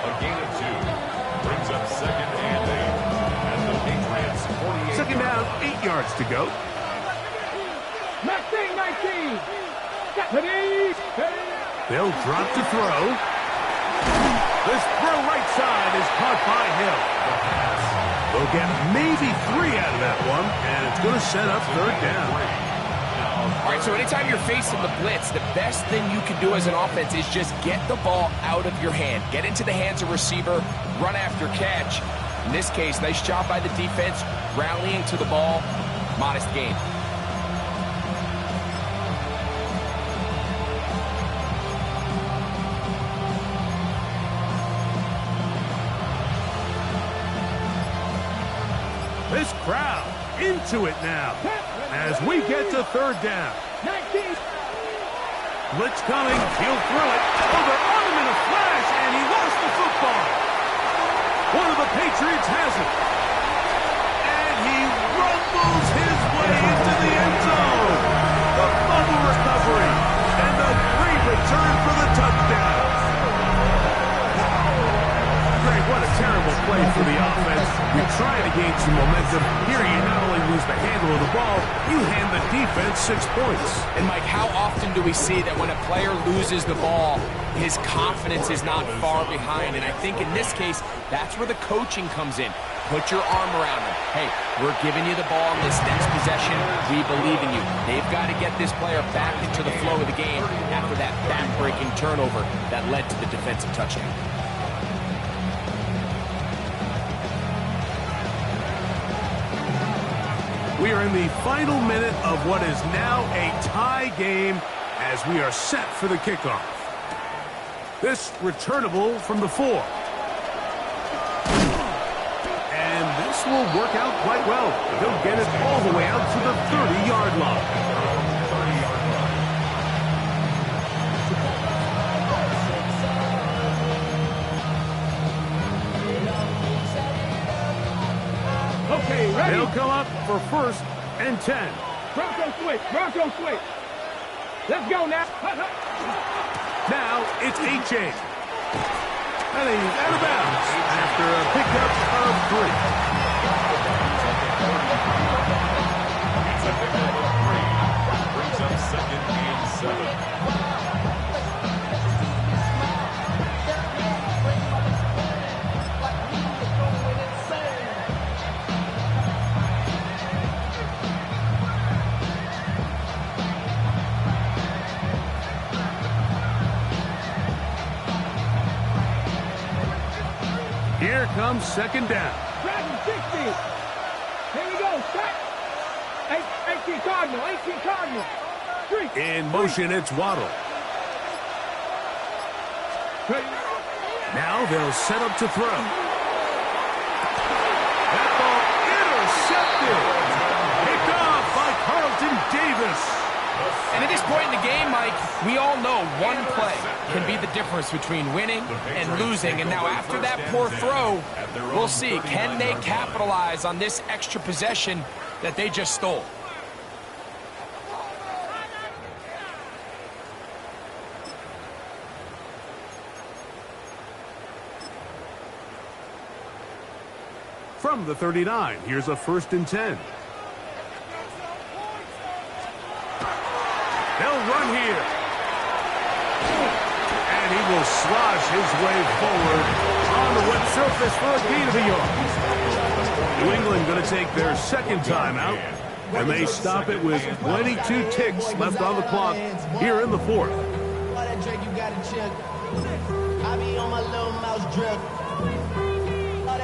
A gain of 2. yards to go. 19. They'll drop to throw. This throw right side is caught by Hill. They'll get maybe 3 out of that one, and it's going to set up third down. All right, so anytime you're facing the blitz, the best thing you can do as an offense is just get the ball out of your hand. Get into the hands of receiver, run after catch. In this case, nice job by the defense, rallying to the ball. Modest gain. This crowd into it now as we get to third down. 19. Blitz coming. He'll throw it. Oh, they're on him in a flash, and he lost the football. One of the Patriots has it. And he rumbles his way into the end zone. The fumble recovery and the great return for the touchdown. Greg, what a terrible play for the offense. You're trying to gain some momentum. Here you not only lose the handle of the ball, you hand the defense 6 points. And Mike, how often do we see that when a player loses the ball, his confidence is not far behind? And I think in this case, that's where the coaching comes in. Put your arm around him. Hey, we're giving you the ball in this next possession. We believe in you. They've got to get this player back into the flow of the game after that back-breaking turnover that led to the defensive touchdown. We are in the final minute of what is now a tie game as we are set for the kickoff. This returnable from the 4. And this will work out quite well. He'll get it all the way out to the 30-yard line. Okay, ready? They'll come up for 1st and 10. Bronco switch. Let's go now. Now it's H.A. And he's out of bounds after a pickup of 3. It's a pickup of 3. Brings up 2nd and 7. Here comes 2nd down. Dragon 60. Here we go. Set. 18 Cardinal. 3. In motion, it's Waddle. Now they'll set up to throw. That ball intercepted. Picked off by Carlton Davis. And at this point in the game, Mike, we all know one play can be the difference between winning and losing. And now after that poor throw, we'll see, can they capitalize on this extra possession that they just stole? From the 39, here's a 1st and 10. They'll run here. And he will slosh his way forward on the wet surface for a gain of a yard. New England going to take their 2nd timeout, and they stop it with 22 ticks left on the clock here in the 4th.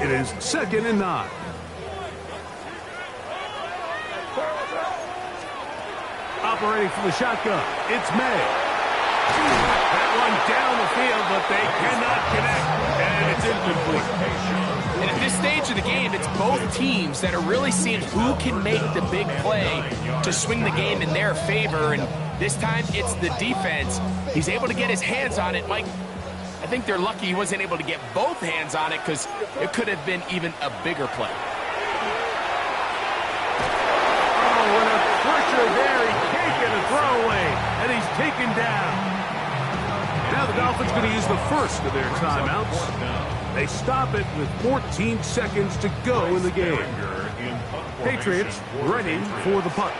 It is 2nd and 9. Operating from the shotgun, it's May. That one down the field, but they cannot connect, and it's incomplete. And at this stage of the game, it's both teams that are really seeing who can make the big play to swing the game in their favor, and this time it's the defense. He's able to get his hands on it. Mike, I think they're lucky he wasn't able to get both hands on it because it could have been even a bigger play. Oh, what a pressure there. He's taken a throwaway, and he's taken down. Now the Dolphins going to use the 1st of their timeouts. They stop it with 14 seconds to go in the game. Patriots ready for the punt.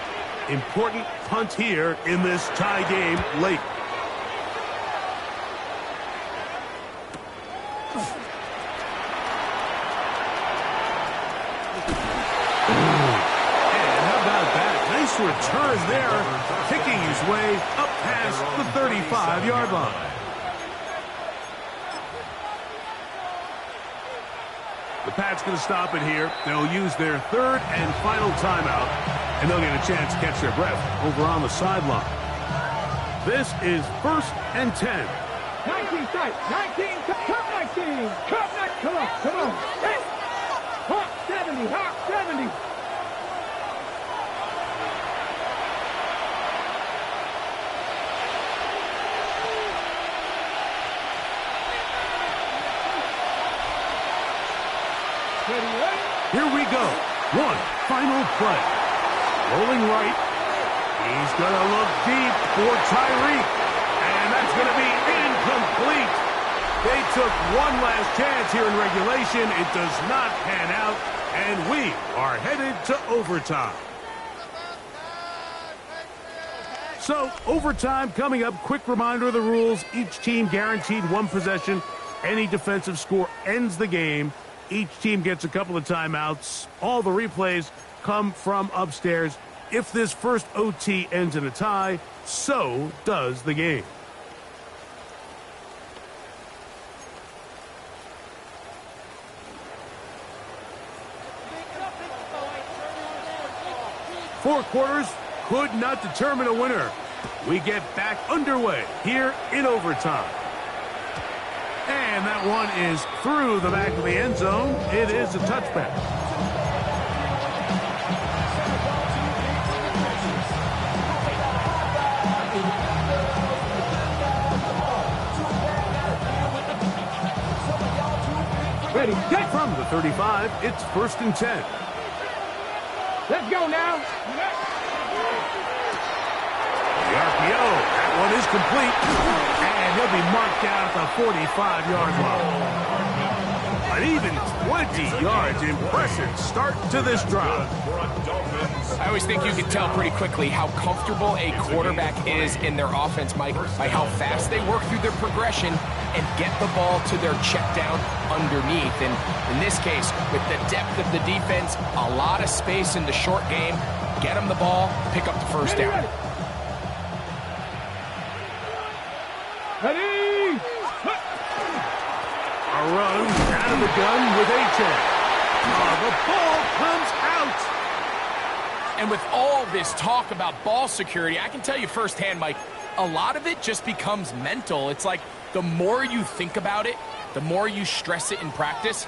Important punt here in this tie game late. Return there, kicking his way up past the 35-yard line. The Pats going to stop it here. They'll use their third and final timeout, and they'll get a chance to catch their breath over on the sideline. This is 1st and 10. 19 tight, 19, come 19, come on, hey, Hawk 70, Hawk 70. Here we go. One final play. Rolling right. He's going to look deep for Tyreek. And that's going to be incomplete. They took one last chance here in regulation. It does not pan out. And we are headed to overtime. So, overtime coming up. Quick reminder of the rules. Each team guaranteed one possession. Any defensive score ends the game. Each team gets a couple of timeouts. All the replays come from upstairs. If this first OT ends in a tie, so does the game. Four quarters could not determine a winner. We get back underway here in overtime. And that one is through the back of the end zone. It is a touchback. Ready, get from the 35. It's 1st and 10. Let's go now. The RPO. That one is complete. And he'll be marked down at the 45-yard line. An even 20 yards. Impressive start to this drive. I always think you can tell pretty quickly how comfortable a quarterback is in their offense, Mike, by how fast they work through their progression and get the ball to their check down underneath. And in this case, with the depth of the defense, a lot of space in the short game, get them the ball, pick up the first down. Ready! A run out of the gun with Achane. The ball comes out. And with all this talk about ball security, I can tell you firsthand, Mike, a lot of it just becomes mental. It's like the more you think about it, the more you stress it in practice,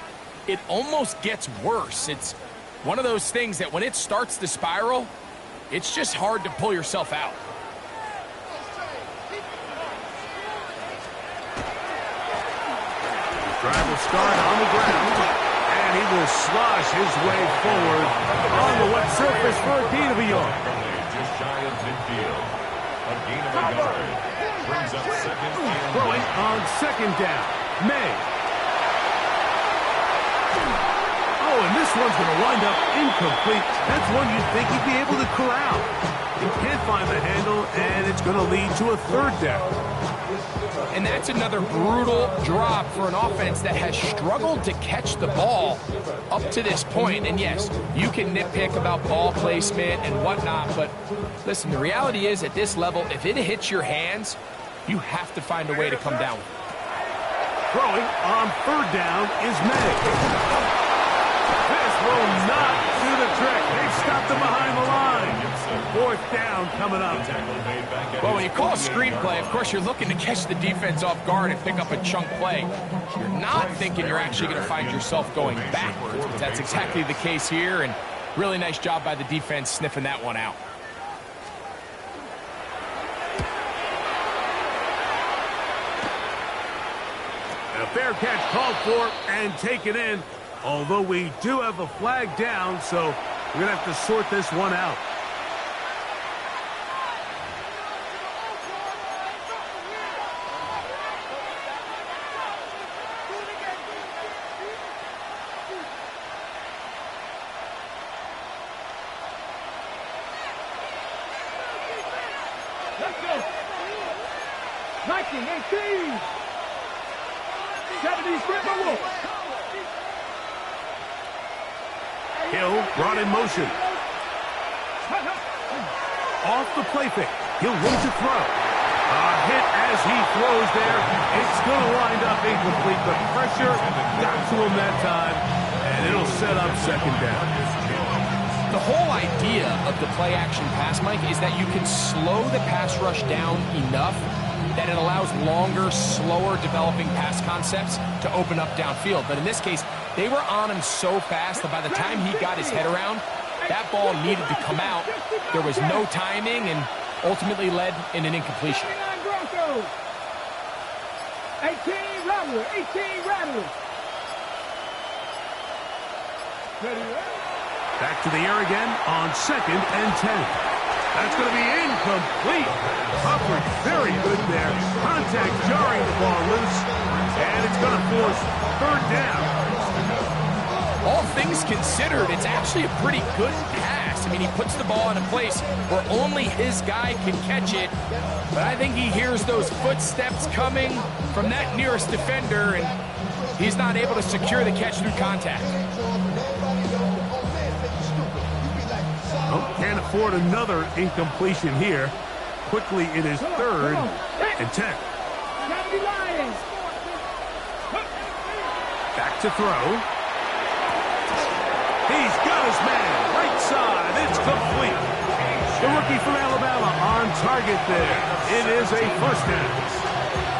it almost gets worse. It's one of those things that when it starts to spiral, it's just hard to pull yourself out. Drive will start on the ground, and he will slosh his way forward on the wet surface for a gain of a yard. Just shy of midfield. A gain of a yard. Brings up second. Throwing on 2nd down. May. Oh, and this one's going to wind up incomplete. That's one you'd think he'd be able to corral. He can't find the handle, and it's going to lead to a 3rd down. And that's another brutal drop for an offense that has struggled to catch the ball up to this point. And yes, you can nitpick about ball placement and whatnot, but listen, the reality is at this level, if it hits your hands, you have to find a way to come down with it. Throwing on 3rd down is May. This will not do the trick. They've stopped him behind the line. 4th down coming up. Well, when you call a screenplay, of course, you're looking to catch the defense off guard and pick up a chunk play. You're not thinking you're actually going to find yourself going backwards. But that's exactly the case here, and really nice job by the defense sniffing that one out. A fair catch called for and taken in, although we do have a flag down, so we're going to have to sort this one out. 19, 18. 70 sprint for Wolf. Hill brought in motion. Off the play fake. He'll look to throw. A hit as he throws there. It's going to wind up incomplete. The pressure got to him that time, and it'll set up second down. The whole idea of the play-action pass, Mike, is that you can slow the pass rush down enough that it allows longer, slower developing pass concepts to open up downfield. But in this case, they were on him so fast that by the time he got his head around, that ball needed to come out. There was no timing and ultimately led in an incompletion. 18 Rattler, 18 Rattler. Back to the air again on 2nd and 10. That's going to be incomplete. Hubbard very good there. Contact jarring the ball loose. And it's going to force 3rd down. All things considered, it's actually a pretty good pass. I mean, he puts the ball in a place where only his guy can catch it. But I think he hears those footsteps coming from that nearest defender, and he's not able to secure the catch through contact. Oh, can't afford another incompletion here. Quickly it is 3rd and 10. Back to throw. He's got his man. Right side. It's complete. The rookie from Alabama on target there. It is a 1st down.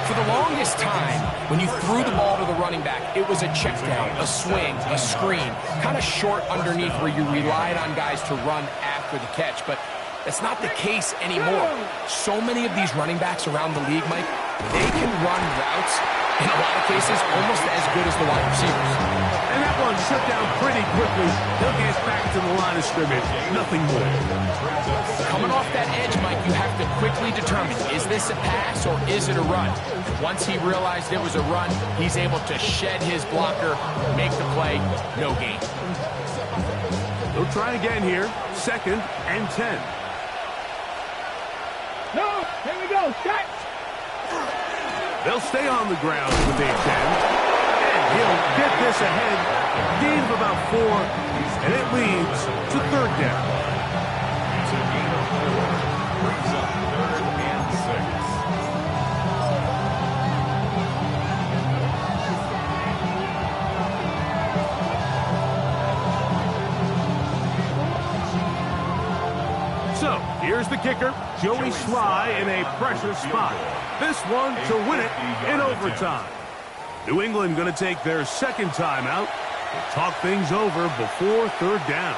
For the longest time, when you threw the ball to the running back, it was a check down, a swing, a screen, kind of short underneath where you relied on guys to run after the catch. But that's not the case anymore. So many of these running backs around the league, Mike, they can run routes, in a lot of cases, almost as good as the wide receivers. And that one shut down pretty quickly. He'll get back to the line of scrimmage. Nothing more. Coming off that edge, Mike, you have to quickly determine, is this a pass or is it a run? Once he realized it was a run, he's able to shed his blocker, make the play, no gain. They'll try again here. 2nd and 10. No, here we go. Shot. They'll stay on the ground with the 10. And he'll get this ahead. Gain of about 4. And it leads to 3rd down. It's a gain of 4. Brings up 3rd and 6. So, here's the kicker, Joey Slye in a pressure spot. This one to win it in overtime. New England going to take their 2nd timeout and talk things over before 3rd down.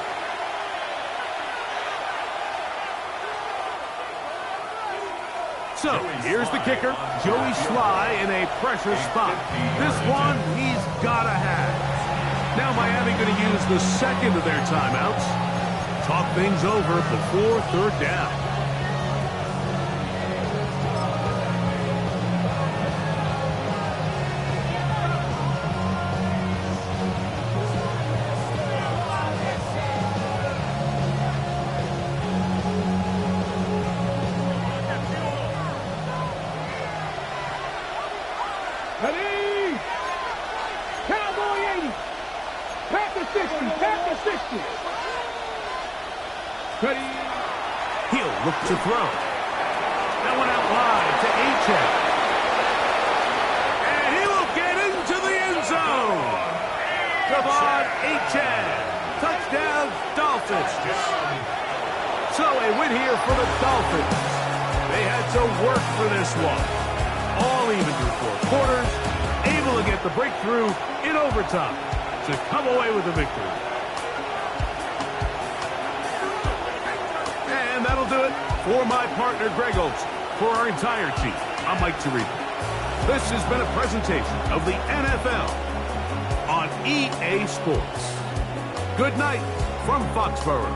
So, here's the kicker, Joey Slye in a pressure spot. This one he's got to have. Now Miami going to use the 2nd of their timeouts. Talk things over before 3rd down. Ready? Cowboy 80. Panther 60. Panther 60. Ready? He'll look to throw. That one out wide to Achane. And he will get into the end zone. Javon Achane. Touchdown, Dolphins. So a win here for the Dolphins. They had to work for this one. All even through 4 quarters. Able to get the breakthrough in overtime to come away with the victory. And that'll do it for my partner, Greg Olson. For our entire team, I'm Mike Tirico. This has been a presentation of the NFL on EA Sports. Good night from Foxborough.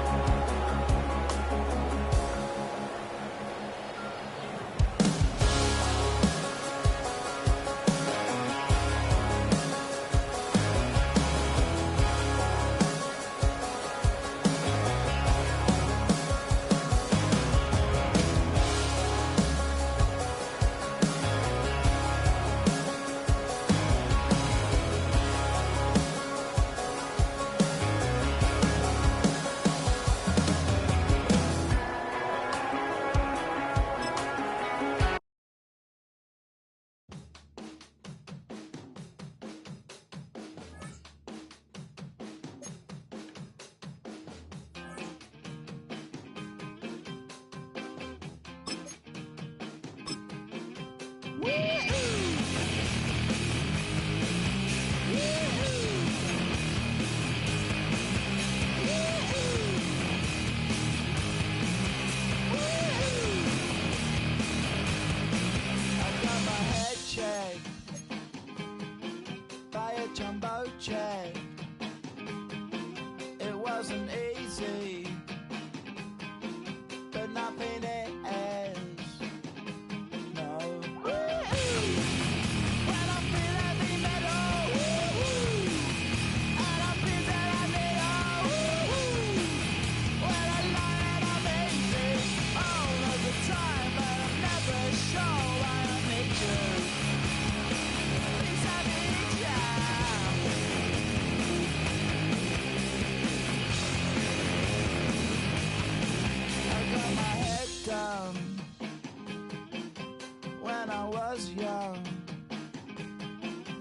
was young.